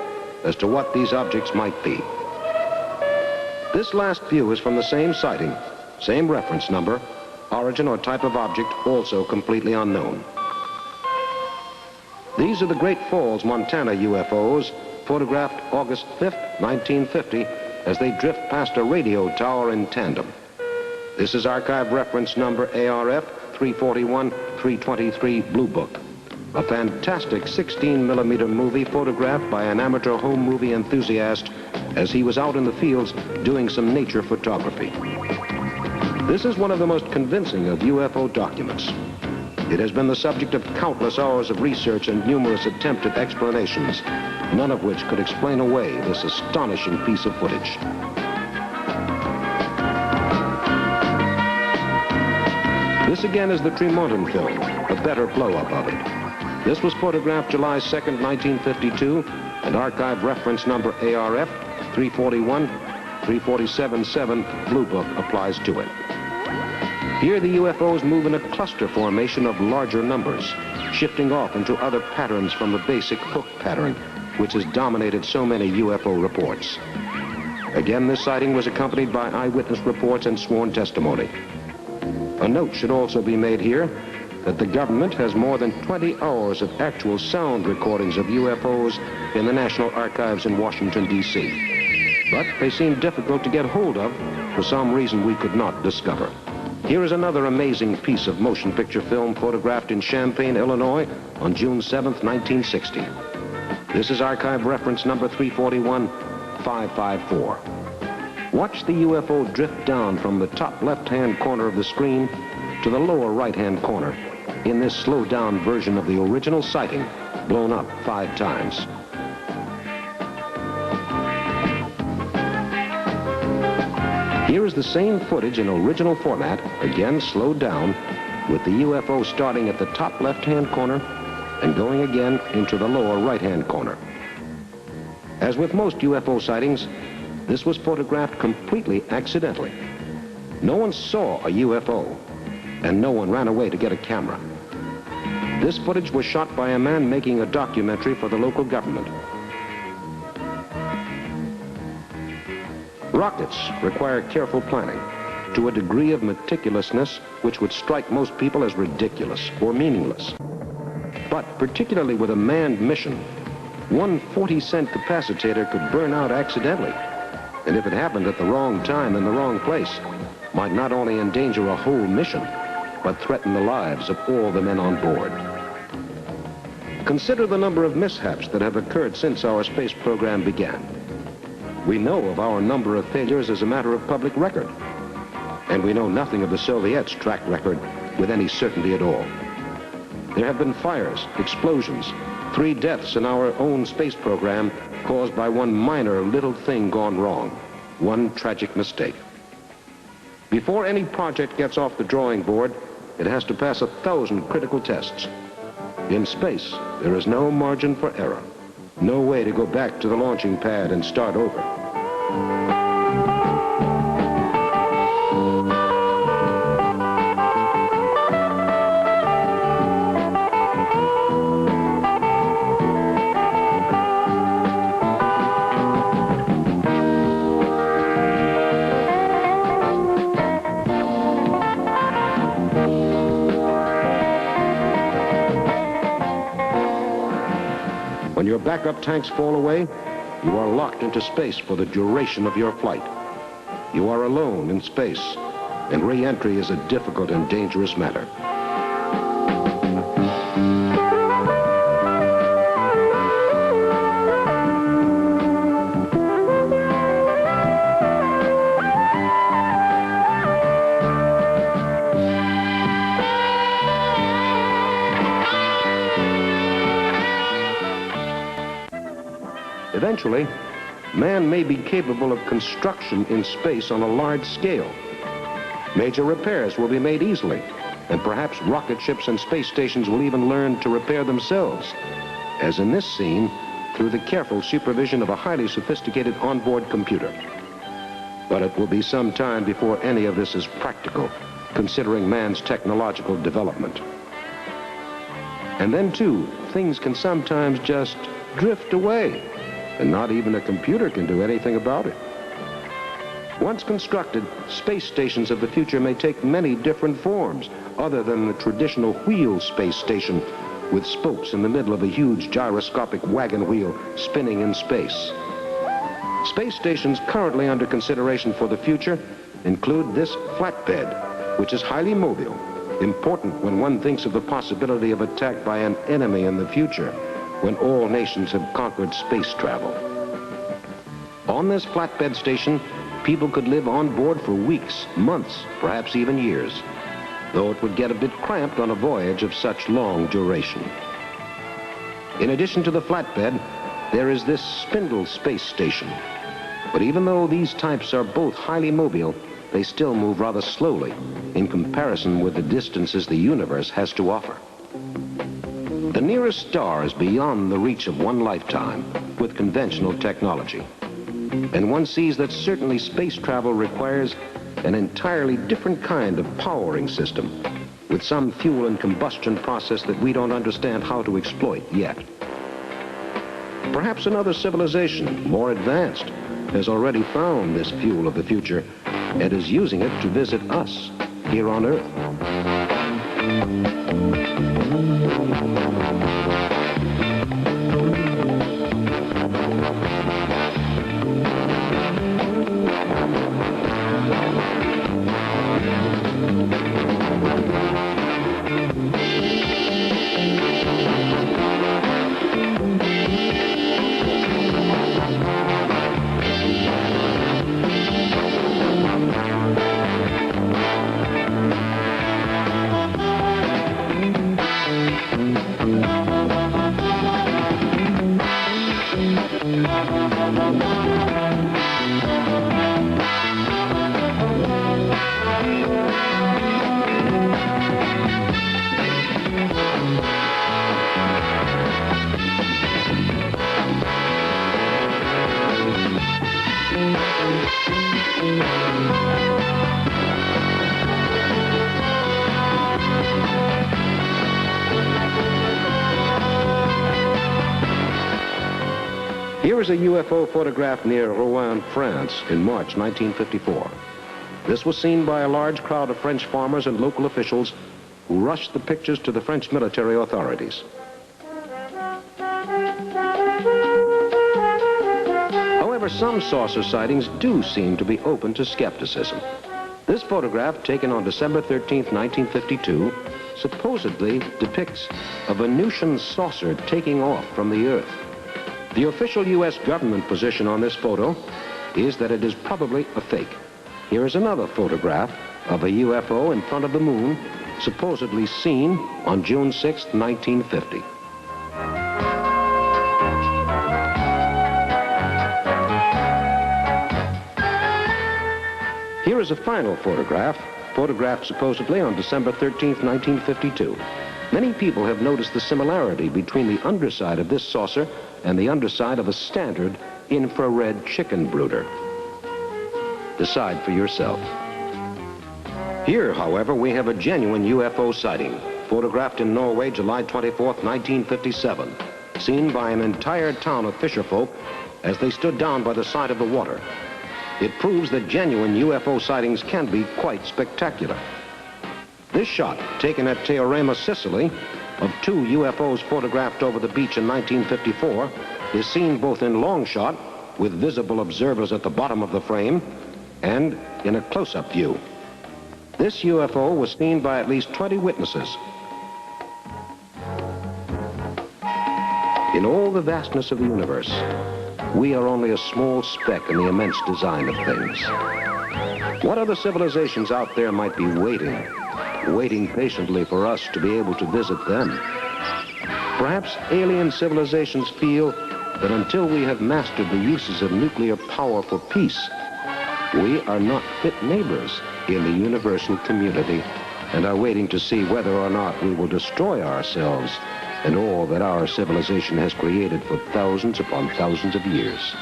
A: as to what these objects might be. This last view is from the same sighting, same reference number, origin or type of object also completely unknown. These are the Great Falls, Montana UFOs, photographed August 5th, 1950, as they drift past a radio tower in tandem. This is archive reference number ARF 341-323 Blue Book, a fantastic 16mm movie photographed by an amateur home movie enthusiast as he was out in the fields doing some nature photography. This is one of the most convincing of UFO documents. It has been the subject of countless hours of research and numerous attempted explanations, none of which could explain away this astonishing piece of footage. This again is the Tremonton film, a better blow-up of it. This was photographed July 2nd, 1952, and archive reference number ARF 341-347-7 Blue Book applies to it. Here the UFOs move in a cluster formation of larger numbers, shifting off into other patterns from the basic hook pattern, which has dominated so many UFO reports. Again, this sighting was accompanied by eyewitness reports and sworn testimony. A note should also be made here that the government has more than 20 hours of actual sound recordings of UFOs in the National Archives in Washington, D.C. But they seem difficult to get hold of for some reason we could not discover. Here is another amazing piece of motion picture film photographed in Champaign, Illinois on June 7th, 1960. This is archive reference number 341-554. Watch the UFO drift down from the top left-hand corner of the screen to the lower right-hand corner in this slowed-down version of the original sighting, blown up 5 times. Here is the same footage in original format, again slowed down, with the UFO starting at the top left-hand corner and going again into the lower right-hand corner. As with most UFO sightings, this was photographed completely accidentally. No one saw a UFO, and no one ran away to get a camera. This footage was shot by a man making a documentary for the local government. Rockets require careful planning to a degree of meticulousness which would strike most people as ridiculous or meaningless. But particularly with a manned mission, one 40-cent capacitator could burn out accidentally, and if it happened at the wrong time in the wrong place, might not only endanger a whole mission, but threaten the lives of all the men on board. Consider the number of mishaps that have occurred since our space program began. We know of our number of failures as a matter of public record, and we know nothing of the Soviets' track record with any certainty at all. There have been fires, explosions, 3 deaths in our own space program caused by one minor little thing gone wrong, one tragic mistake. Before any project gets off the drawing board, it has to pass 1,000 critical tests. In space, there is no margin for error, no way to go back to the launching pad and start over. When your backup tanks fall away, you are locked into space for the duration of your flight. You are alone in space, and re-entry is a difficult and dangerous matter. Eventually, man may be capable of construction in space on a large scale. Major repairs will be made easily, and perhaps rocket ships and space stations will even learn to repair themselves, as in this scene, through the careful supervision of a highly sophisticated onboard computer. But it will be some time before any of this is practical, considering man's technological development. And then, too, things can sometimes just drift away, and not even a computer can do anything about it. Once constructed, space stations of the future may take many different forms, other than the traditional wheeled space station with spokes in the middle of a huge gyroscopic wagon wheel spinning in space. Space stations currently under consideration for the future include this flatbed, which is highly mobile, important when one thinks of the possibility of attack by an enemy in the future, when all nations have conquered space travel. On this flatbed station, people could live on board for weeks, months, perhaps even years, though it would get a bit cramped on a voyage of such long duration. In addition to the flatbed, there is this spindle space station. But even though these types are both highly mobile, they still move rather slowly in comparison with the distances the universe has to offer. The nearest star is beyond the reach of one lifetime with conventional technology. And one sees that certainly space travel requires an entirely different kind of powering system, with some fuel and combustion process that we don't understand how to exploit yet. Perhaps another civilization, more advanced, has already found this fuel of the future and is using it to visit us here on Earth. Here is a UFO photograph near Rouen, France, in March 1954. This was seen by a large crowd of French farmers and local officials who rushed the pictures to the French military authorities. However, some saucer sightings do seem to be open to skepticism. This photograph, taken on December 13, 1952, supposedly depicts a Venusian saucer taking off from the Earth. The official U.S. government position on this photo is that it is probably a fake. Here is another photograph of a UFO in front of the moon, supposedly seen on June 6, 1950. Here is a final photograph, photographed supposedly on December 13, 1952. Many people have noticed the similarity between the underside of this saucer and the underside of a standard infrared chicken brooder. Decide for yourself. Here, however, we have a genuine UFO sighting, photographed in Norway, July 24, 1957, seen by an entire town of fisherfolk as they stood down by the side of the water. It proves that genuine UFO sightings can be quite spectacular. This shot, taken at Teorema, Sicily, of two UFOs photographed over the beach in 1954, is seen both in long shot, with visible observers at the bottom of the frame, and in a close-up view. This UFO was seen by at least 20 witnesses. In all the vastness of the universe, we are only a small speck in the immense design of things. What other civilizations out there might be waiting patiently for us to be able to visit them? Perhaps alien civilizations feel that until we have mastered the uses of nuclear power for peace, we are not fit neighbors in the universal community and are waiting to see whether or not we will destroy ourselves and all that our civilization has created for thousands upon thousands of years.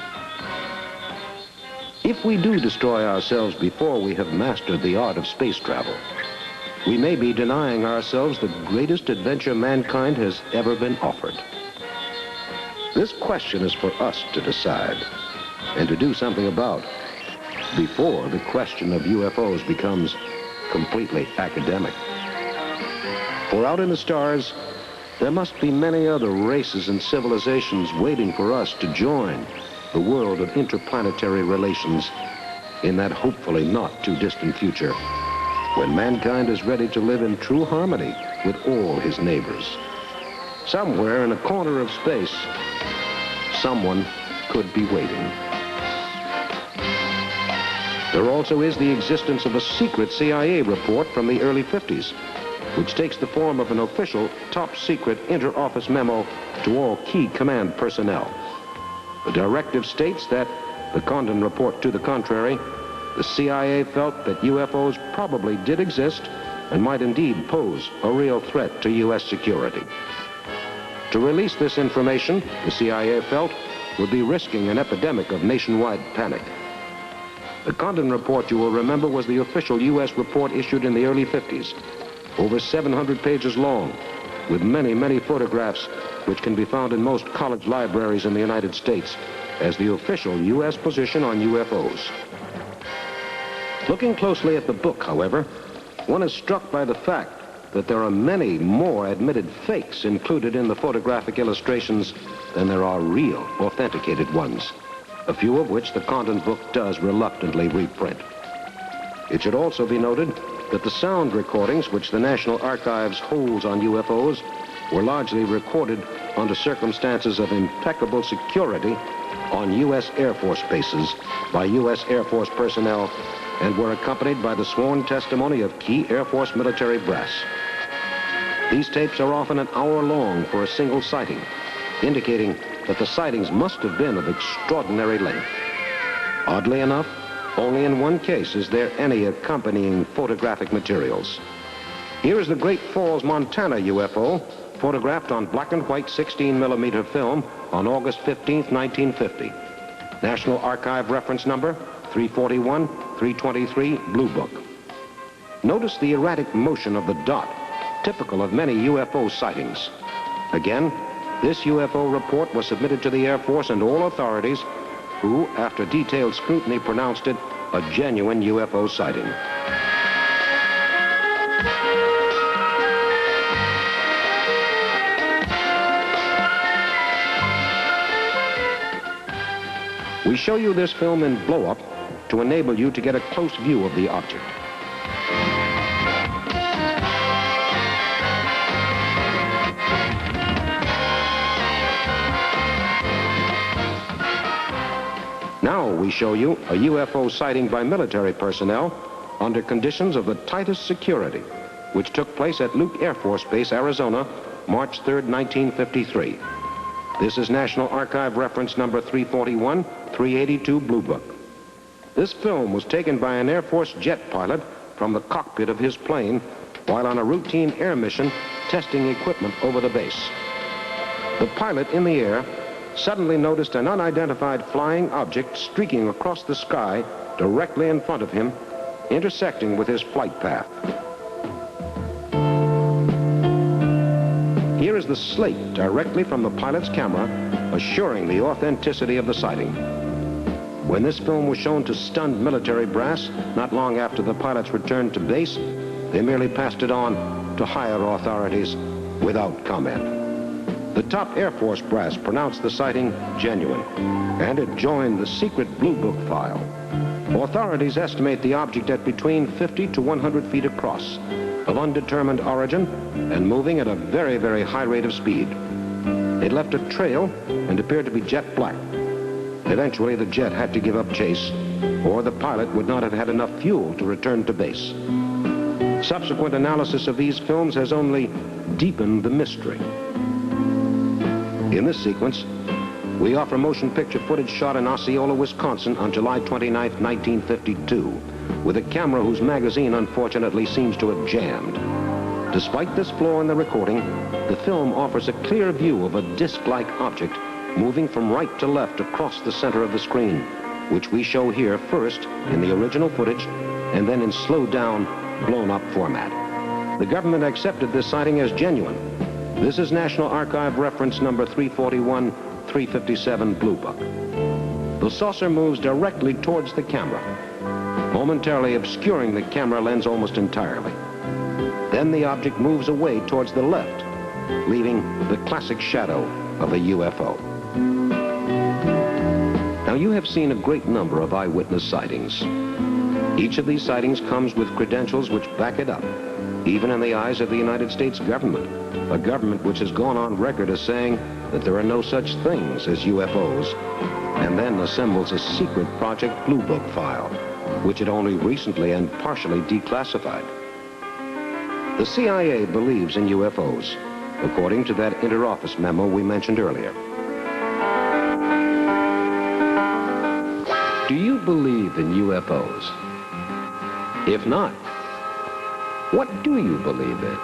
A: If we do destroy ourselves before we have mastered the art of space travel, we may be denying ourselves the greatest adventure mankind has ever been offered. This question is for us to decide and to do something about before the question of UFOs becomes completely academic. For out in the stars, there must be many other races and civilizations waiting for us to join the world of interplanetary relations in that hopefully not too distant future when mankind is ready to live in true harmony with all his neighbors. Somewhere in a corner of space, someone could be waiting. There also is the existence of a secret CIA report from the early 50s, which takes the form of an official top-secret inter-office memo to all key command personnel. The directive states that, the Condon report to the contrary, the CIA felt that UFOs probably did exist and might indeed pose a real threat to U.S. security. To release this information, the CIA felt, would be risking an epidemic of nationwide panic. The Condon report, you will remember, was the official U.S. report issued in the early 50s, over 700 pages long, with many, many photographs which can be found in most college libraries in the United States as the official U.S. position on UFOs. Looking closely at the book, however, one is struck by the fact that there are many more admitted fakes included in the photographic illustrations than there are real, authenticated ones, a few of which the Condon book does reluctantly reprint. It should also be noted that the sound recordings which the National Archives holds on UFOs were largely recorded under circumstances of impeccable security on U.S. Air Force bases by U.S. Air Force personnel and were accompanied by the sworn testimony of key Air Force military brass. These tapes are often an hour long for a single sighting, indicating that the sightings must have been of extraordinary length. Oddly enough, only in one case is there any accompanying photographic materials. Here is the Great Falls, Montana UFO, photographed on black and white 16mm film on August 15, 1950. National Archive reference number 341, 323, Blue Book. Notice the erratic motion of the dot, typical of many UFO sightings. Again, this UFO report was submitted to the Air Force and all authorities who, after detailed scrutiny, pronounced it a genuine UFO sighting. We show you this film in blow-up to enable you to get a close view of the object. Now we show you a UFO sighting by military personnel under conditions of the tightest security, which took place at Luke Air Force Base, Arizona, March 3, 1953. This is National Archive reference number 341, 382, Blue Book. This film was taken by an Air Force jet pilot from the cockpit of his plane while on a routine air mission testing equipment over the base. The pilot in the air suddenly noticed an unidentified flying object streaking across the sky directly in front of him, intersecting with his flight path. Here is the slate directly from the pilot's camera, assuring the authenticity of the sighting. When this film was shown to stunned military brass, not long after the pilots returned to base, they merely passed it on to higher authorities without comment. The top Air Force brass pronounced the sighting genuine, and it joined the secret Blue Book file. Authorities estimate the object at between 50 to 100 feet across, of undetermined origin, and moving at a very, very high rate of speed. It left a trail and appeared to be jet black. Eventually, the jet had to give up chase, or the pilot would not have had enough fuel to return to base. Subsequent analysis of these films has only deepened the mystery. In this sequence, We offer motion picture footage shot in Osceola, Wisconsin on July 29, 1952, with a camera whose magazine unfortunately seems to have jammed. Despite this flaw in the recording, the film offers a clear view of a disc-like object moving from right to left across the center of the screen, which we show here first in the original footage and then in slowed-down, blown-up format. The government accepted this sighting as genuine. This is National Archive reference number 341-357 Blue Book. The saucer moves directly towards the camera, momentarily obscuring the camera lens almost entirely. Then the object moves away towards the left, leaving the classic shadow of a UFO. Now, you have seen a great number of eyewitness sightings. Each of these sightings comes with credentials which back it up, even in the eyes of the United States government, a government which has gone on record as saying that there are no such things as UFOs, and then assembles a secret Project Blue Book file, which it only recently and partially declassified. The CIA believes in UFOs, according to that interoffice memo we mentioned earlier. Do you believe in UFOs? If not, what do you believe in?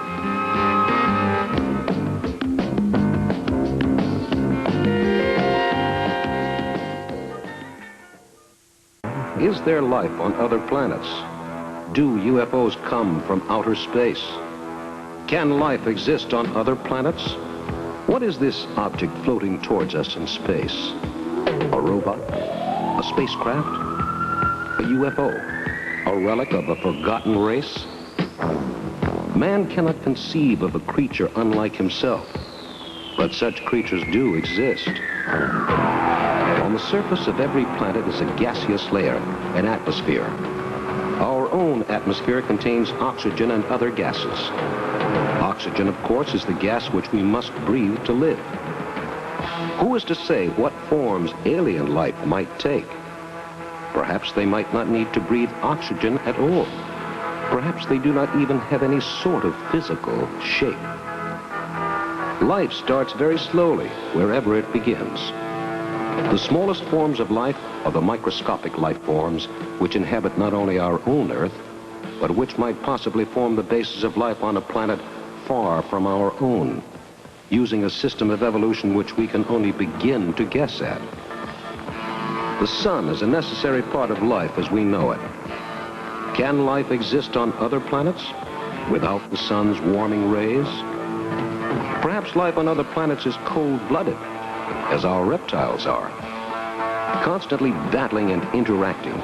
A: Is there life on other planets? Do UFOs come from outer space? Can life exist on other planets? What is this object floating towards us in space? A robot? A spacecraft? A UFO? A relic of a forgotten race? Man cannot conceive of a creature unlike himself, but such creatures do exist. On the surface of every planet is a gaseous layer, an atmosphere. Our own atmosphere contains oxygen and other gases. Oxygen, of course, is the gas which we must breathe to live. Who is to say what forms alien life might take? Perhaps they might not need to breathe oxygen at all. Perhaps they do not even have any sort of physical shape. Life starts very slowly, wherever it begins. The smallest forms of life are the microscopic life forms which inhabit not only our own Earth, but which might possibly form the basis of life on a planet far from our own, using a system of evolution which we can only begin to guess at. The sun is a necessary part of life as we know it. Can life exist on other planets without the sun's warming rays? Perhaps life on other planets is cold-blooded, as our reptiles are, constantly battling and interacting,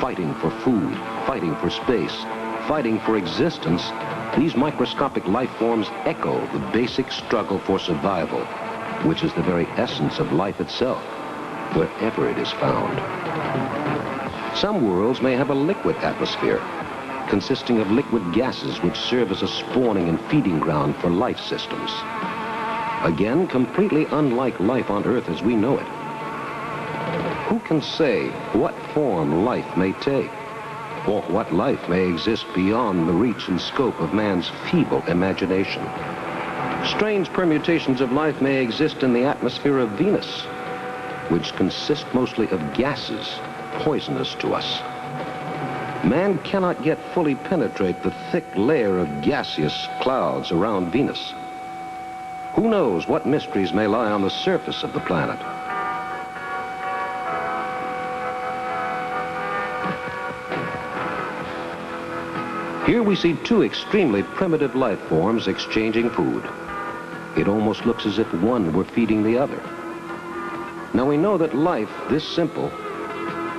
A: fighting for food, fighting for space, fighting for existence. These microscopic life forms echo the basic struggle for survival, which is the very essence of life itself, wherever it is found. Some worlds may have a liquid atmosphere, consisting of liquid gases which serve as a spawning and feeding ground for life systems. Again, completely unlike life on Earth as we know it. Who can say what form life may take, or what life may exist beyond the reach and scope of man's feeble imagination? Strange permutations of life may exist in the atmosphere of Venus, which consists mostly of gases poisonous to us. Man cannot yet fully penetrate the thick layer of gaseous clouds around Venus. Who knows what mysteries may lie on the surface of the planet? Here we see two extremely primitive life forms exchanging food. It almost looks as if one were feeding the other. Now we know that life this simple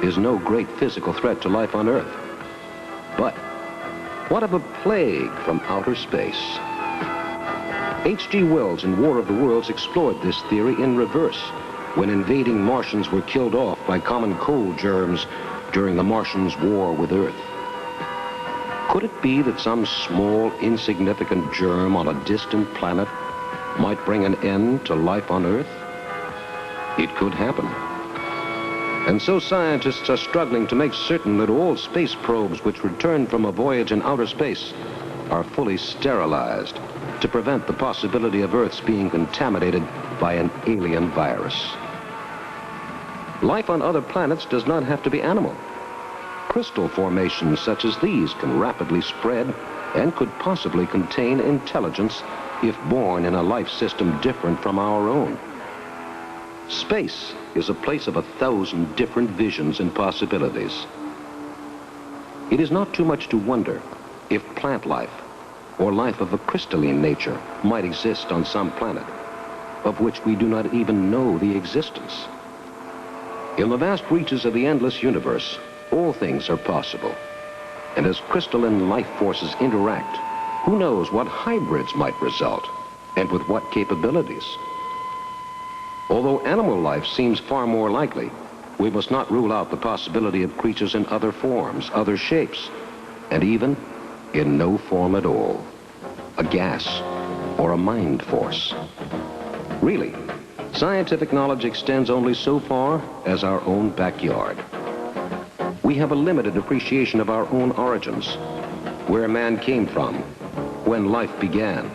A: is no great physical threat to life on Earth. But what of a plague from outer space? H.G. Wells in War of the Worlds explored this theory in reverse when invading Martians were killed off by common cold germs during the Martians' war with Earth. Could it be that some small, insignificant germ on a distant planet might bring an end to life on Earth? It could happen. And so scientists are struggling to make certain that all space probes which return from a voyage in outer space are fully sterilized to prevent the possibility of Earth's being contaminated by an alien virus. Life on other planets does not have to be animal. Crystal formations such as these can rapidly spread and could possibly contain intelligence if born in a life system different from our own. Space is a place of 1,000 different visions and possibilities. It is not too much to wonder if plant life or life of a crystalline nature might exist on some planet, of which we do not even know the existence. In the vast reaches of the endless universe, all things are possible. And as crystalline life forces interact, who knows what hybrids might result, and with what capabilities? Although animal life seems far more likely, we must not rule out the possibility of creatures in other forms, other shapes, and even in no form at all. A gas or a mind force. Really, scientific knowledge extends only so far as our own backyard. We have a limited appreciation of our own origins, where man came from, when life began.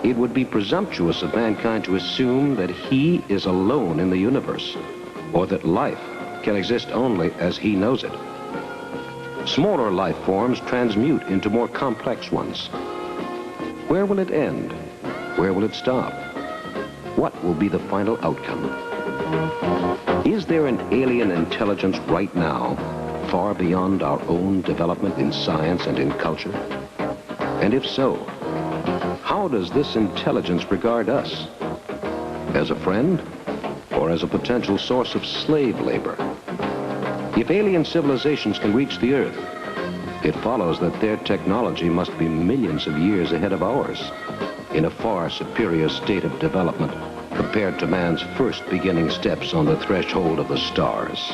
A: It would be presumptuous of mankind to assume that he is alone in the universe, or that life can exist only as he knows it. Smaller life forms transmute into more complex ones. Where will it end? Where will it stop? What will be the final outcome? Is there an alien intelligence right now, far beyond our own development in science and in culture? And if so, how does this intelligence regard us? As a friend, or as a potential source of slave labor? If alien civilizations can reach the Earth, it follows that their technology must be millions of years ahead of ours, in a far superior state of development compared to man's first beginning steps on the threshold of the stars.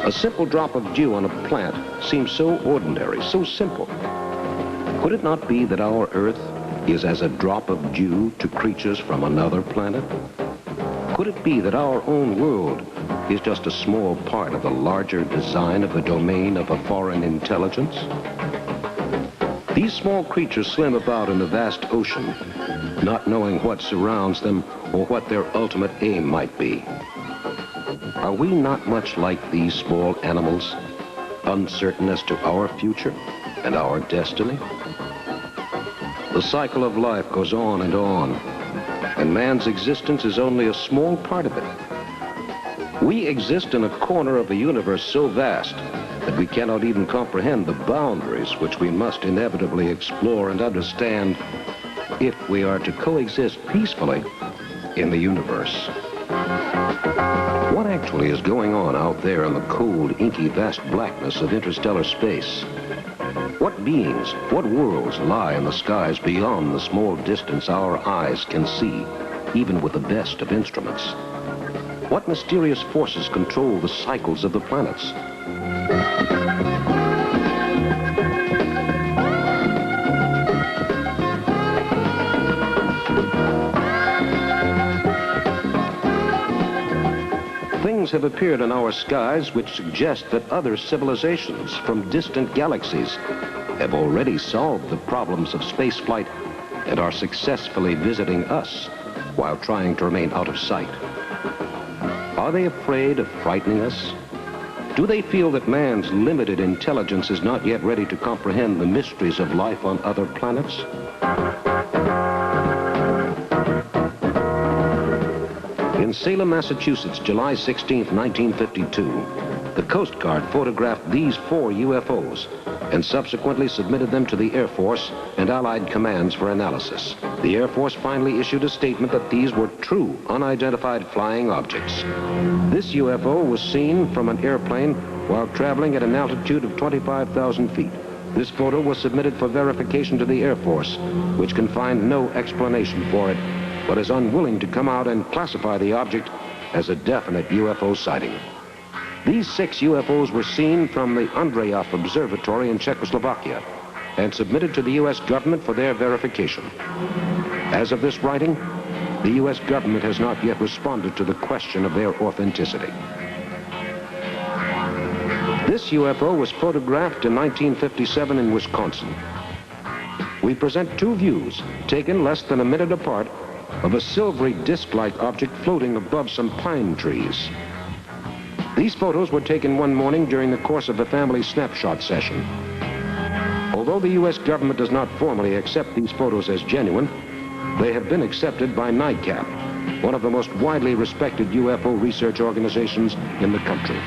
A: A simple drop of dew on a plant seems so ordinary, so simple. Could it not be that our Earth is as a drop of dew to creatures from another planet? Could it be that our own world is just a small part of the larger design of the domain of a foreign intelligence? These small creatures swim about in the vast ocean, not knowing what surrounds them or what their ultimate aim might be. Are we not much like these small animals, uncertain as to our future and our destiny? The cycle of life goes on, and man's existence is only a small part of it. We exist in a corner of a universe so vast that we cannot even comprehend the boundaries which we must inevitably explore and understand if we are to coexist peacefully in the universe. What actually is going on out there in the cold, inky, vast blackness of interstellar space? What beings, what worlds lie in the skies beyond the small distance our eyes can see, even with the best of instruments? What mysterious forces control the cycles of the planets? Things have appeared in our skies which suggest that other civilizations from distant galaxies have already solved the problems of spaceflight and are successfully visiting us while trying to remain out of sight. Are they afraid of frightening us? Do they feel that man's limited intelligence is not yet ready to comprehend the mysteries of life on other planets? In Salem, Massachusetts, July 16, 1952, the Coast Guard photographed these 4 UFOs and subsequently submitted them to the Air Force and Allied commands for analysis. The Air Force finally issued a statement that these were true, unidentified flying objects. This UFO was seen from an airplane while traveling at an altitude of 25,000 feet. This photo was submitted for verification to the Air Force, which can find no explanation for it, but is unwilling to come out and classify the object as a definite UFO sighting. These 6 UFOs were seen from the Andreev Observatory in Czechoslovakia and submitted to the U.S. government for their verification. As of this writing, the U.S. government has not yet responded to the question of their authenticity. This UFO was photographed in 1957 in Wisconsin. We present 2 views taken less than a minute apart of a silvery disc-like object floating above some pine trees. These photos were taken one morning during the course of a family snapshot session. Although the U.S. government does not formally accept these photos as genuine, they have been accepted by NICAP, one of the most widely respected UFO research organizations in the country.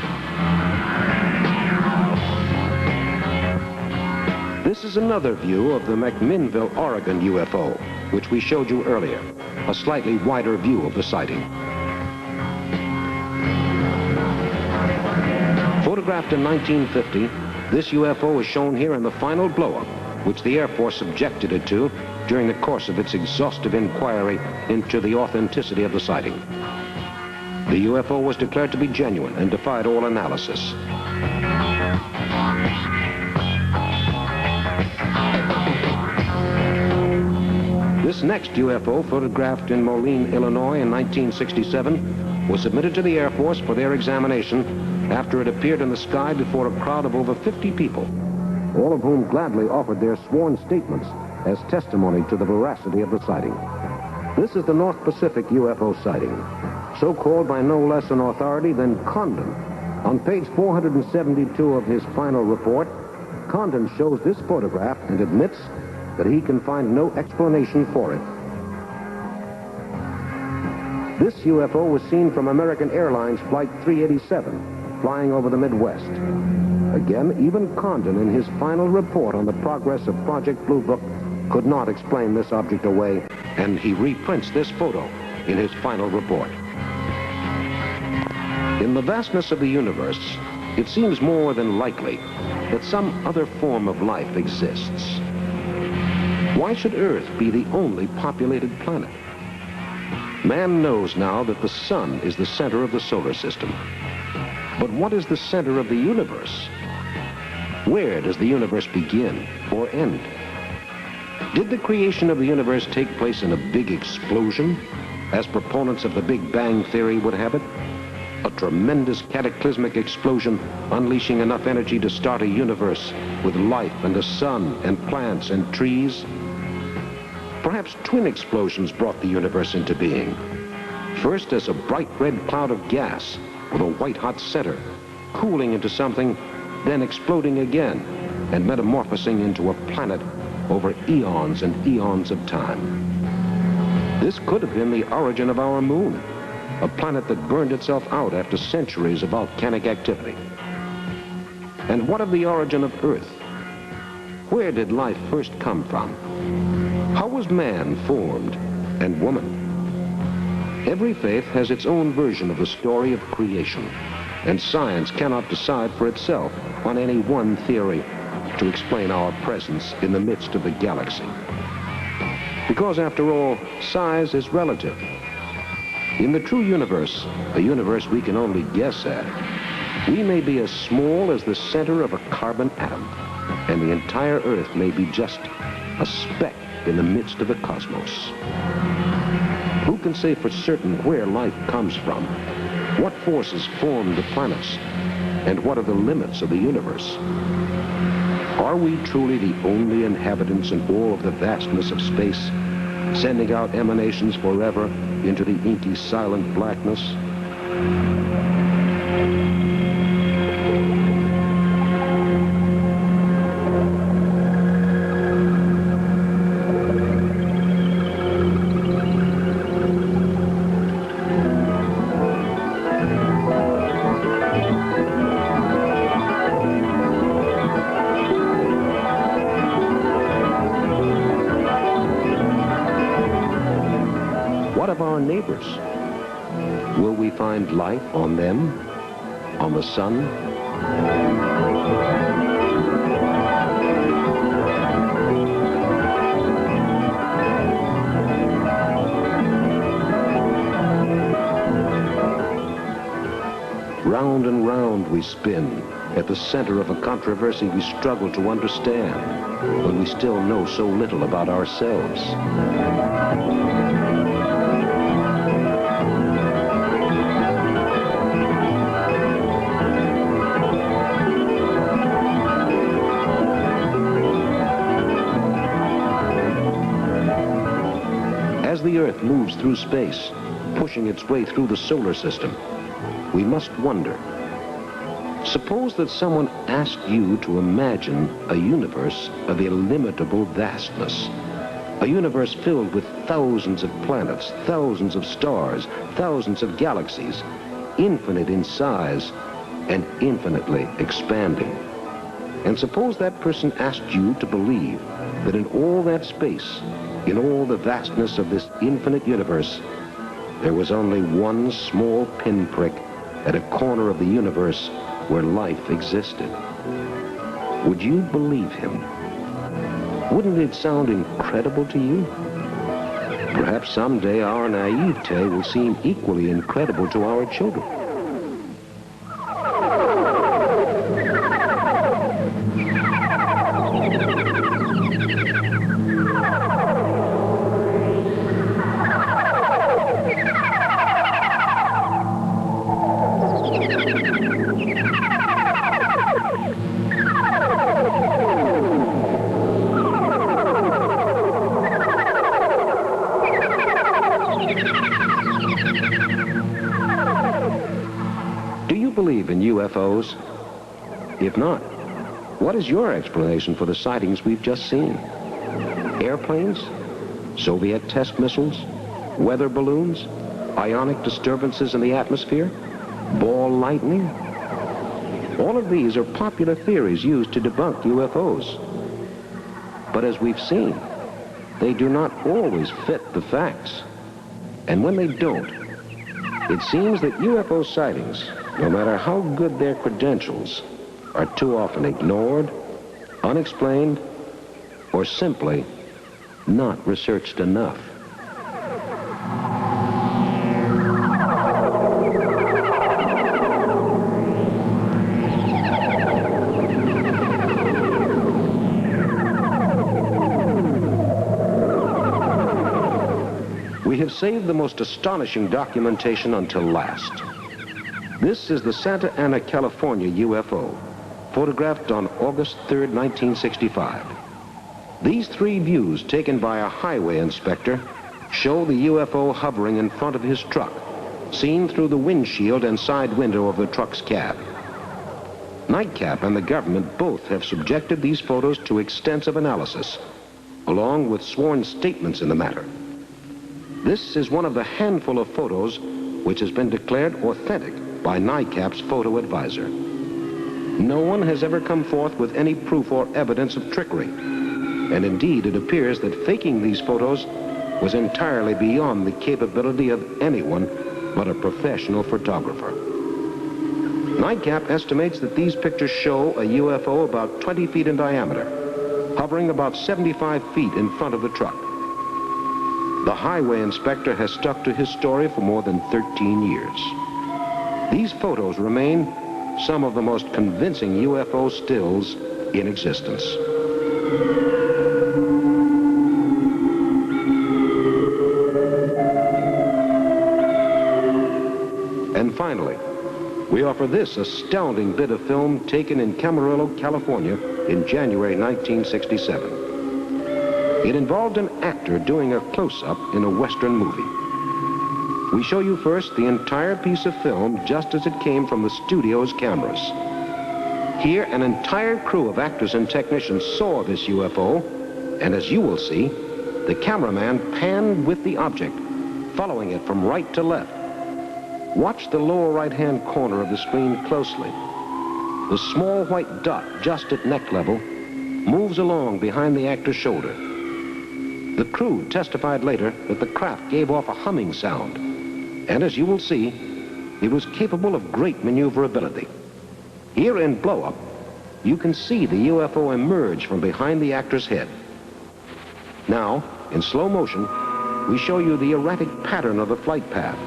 A: This is another view of the McMinnville, Oregon UFO, which we showed you earlier, a slightly wider view of the sighting. Photographed in 1950, this UFO is shown here in the final blow-up, which the Air Force subjected it to during the course of its exhaustive inquiry into the authenticity of the sighting. The UFO was declared to be genuine and defied all analysis. This next UFO, photographed in Moline, Illinois in 1967, was submitted to the Air Force for their examination after it appeared in the sky before a crowd of over 50 people, all of whom gladly offered their sworn statements as testimony to the veracity of the sighting. This is the North Pacific UFO sighting, so called by no less an authority than Condon. On page 472 of his final report, Condon shows this photograph and admits that he can find no explanation for it. This UFO was seen from American Airlines Flight 387, flying over the Midwest. Again, even Condon, in his final report on the progress of Project Blue Book, could not explain this object away, and he reprints this photo in his final report. In the vastness of the universe, it seems more than likely that some other form of life exists. Why should Earth be the only populated planet? Man knows now that the sun is the center of the solar system. But what is the center of the universe? Where does the universe begin or end? Did the creation of the universe take place in a big explosion, as proponents of the Big Bang Theory would have it? A tremendous cataclysmic explosion unleashing enough energy to start a universe with life and a sun and plants and trees? Perhaps twin explosions brought the universe into being. First as a bright red cloud of gas with a white-hot center, cooling into something, then exploding again and metamorphosing into a planet over eons and eons of time. This could have been the origin of our moon, a planet that burned itself out after centuries of volcanic activity. And what of the origin of Earth? Where did life first come from? How was man formed and woman? Every faith has its own version of the story of creation, and science cannot decide for itself on any one theory to explain our presence in the midst of the galaxy. Because after all, size is relative. In the true universe, a universe we can only guess at, we may be as small as the center of a carbon atom, and the entire Earth may be just a speck in the midst of the cosmos. Who can say for certain where life comes from? What forces form the planets? And what are the limits of the universe? Are we truly the only inhabitants in all of the vastness of space, sending out emanations forever into the inky silent blackness? What of our neighbors? Will we find life on them? On the sun? Round and round we spin at the center of a controversy we struggle to understand when we still know so little about ourselves. As the Earth moves through space, pushing its way through the solar system, we must wonder. Suppose that someone asked you to imagine a universe of illimitable vastness. A universe filled with thousands of planets, thousands of stars, thousands of galaxies, infinite in size and infinitely expanding. And suppose that person asked you to believe that in all that space, in all the vastness of this infinite universe, there was only one small pinprick at a corner of the universe where life existed. Would you believe him? Wouldn't it sound incredible to you? Perhaps someday our naivete will seem equally incredible to our children. Believe in UFOs? If not, what is your explanation for the sightings we've just seen? Airplanes? Soviet test missiles? Weather balloons? Ionic disturbances in the atmosphere? Ball lightning? All of these are popular theories used to debunk UFOs. But as we've seen, they do not always fit the facts. And when they don't, it seems that UFO sightings, no matter how good their credentials, are too often ignored, unexplained, or simply not researched enough. We have saved the most astonishing documentation until last. This is the Santa Ana, California UFO, photographed on August 3rd, 1965. These three views taken by a highway inspector show the UFO hovering in front of his truck, seen through the windshield and side window of the truck's cab. Nightcap and the government both have subjected these photos to extensive analysis, along with sworn statements in the matter. This is one of the handful of photos which has been declared authentic by NICAP's photo advisor. No one has ever come forth with any proof or evidence of trickery, and indeed it appears that faking these photos was entirely beyond the capability of anyone but a professional photographer. NICAP estimates that these pictures show a UFO about 20 feet in diameter, hovering about 75 feet in front of the truck. The highway inspector has stuck to his story for more than 13 years. These photos remain some of the most convincing UFO stills in existence. And finally, we offer this astounding bit of film taken in Camarillo, California in January 1967. It involved an actor doing a close-up in a Western movie. We show you first the entire piece of film just as it came from the studio's cameras. Here, an entire crew of actors and technicians saw this UFO, and as you will see, the cameraman panned with the object, following it from right to left. Watch the lower right-hand corner of the screen closely. The small white dot just at neck level moves along behind the actor's shoulder. The crew testified later that the craft gave off a humming sound, and as you will see, it was capable of great maneuverability. Here in blow-up, you can see the UFO emerge from behind the actor's head. Now, in slow motion, we show you the erratic pattern of the flight path,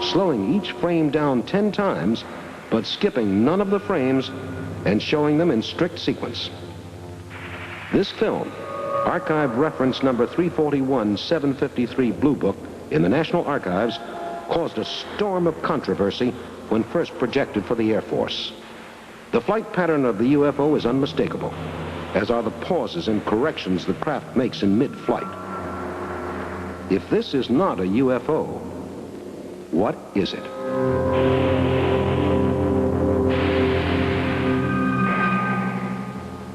A: slowing each frame down 10 times, but skipping none of the frames and showing them in strict sequence. This film, archive reference number 341-753 Blue Book in the National Archives, caused a storm of controversy when first projected for the Air Force. The flight pattern of the UFO is unmistakable, as are the pauses and corrections the craft makes in mid-flight. If this is not a UFO, what is it?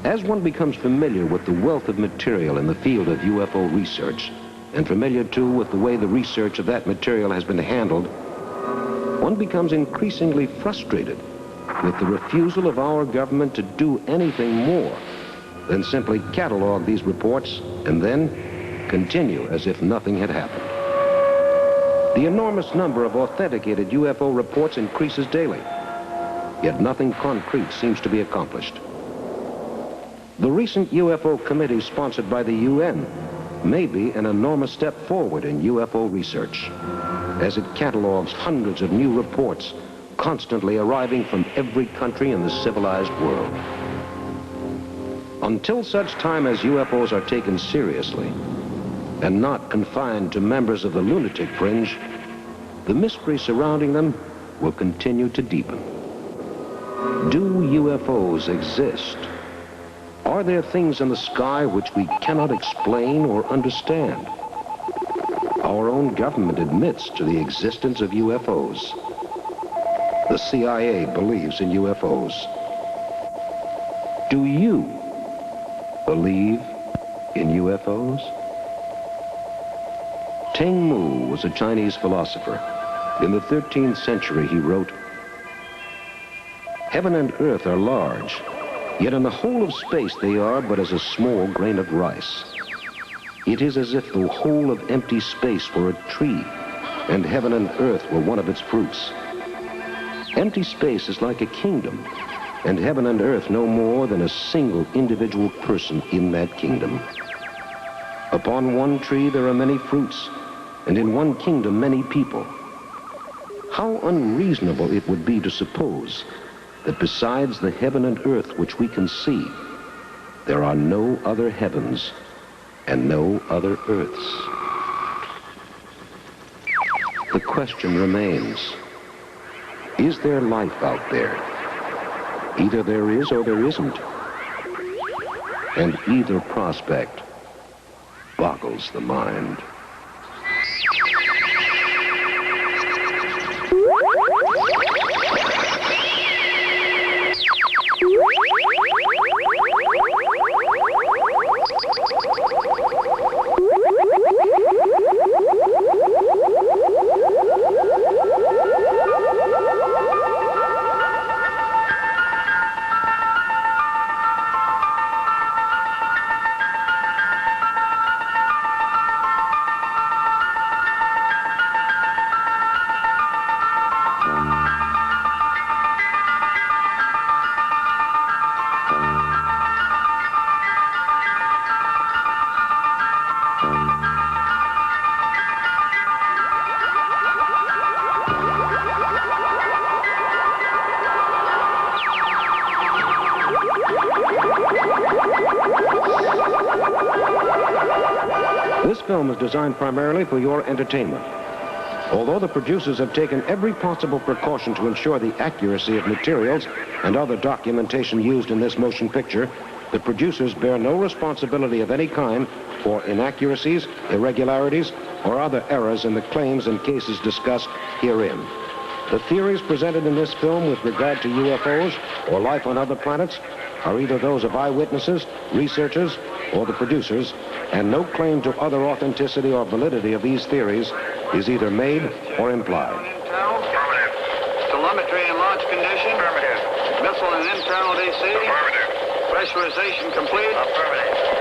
A: As one becomes familiar with the wealth of material in the field of UFO research, and familiar too with the way the research of that material has been handled, one becomes increasingly frustrated with the refusal of our government to do anything more than simply catalog these reports and then continue as if nothing had happened. The enormous number of authenticated UFO reports increases daily, yet nothing concrete seems to be accomplished. The recent UFO committee sponsored by the UN may be an enormous step forward in UFO research, as it catalogs hundreds of new reports constantly arriving from every country in the civilized world. Until such time as UFOs are taken seriously and not confined to members of the lunatic fringe, the mystery surrounding them will continue to deepen. Do UFOs exist? Are there things in the sky which we cannot explain or understand? Our own government admits to the existence of UFOs. The CIA believes in UFOs. Do you believe in UFOs? Teng Mu was a Chinese philosopher. In the 13th century, he wrote, "Heaven and earth are large, yet in the whole of space they are but as a small grain of rice. It is as if the whole of empty space were a tree, and heaven and earth were one of its fruits. Empty space is like a kingdom, and heaven and earth no more than a single individual person in that kingdom. Upon one tree there are many fruits, and in one kingdom many people. How unreasonable it would be to suppose that besides the heaven and earth which we can see, there are no other heavens and no other earths." The question remains, is there life out there? Either there is or there isn't. And either prospect boggles the mind. This film is designed primarily for your entertainment. Although the producers have taken every possible precaution to ensure the accuracy of materials and other documentation used in this motion picture, the producers bear no responsibility of any kind for inaccuracies, irregularities, or other errors in the claims and cases discussed herein. The theories presented in this film with regard to UFOs or life on other planets are either those of eyewitnesses, researchers, or the producers, and no claim to other authenticity or validity of these theories is either made or implied.
C: Affirmative. Telemetry in launch condition.
B: Affirmative.
C: Missile in internal DC.
B: Affirmative.
C: Pressurization complete.
B: Affirmative.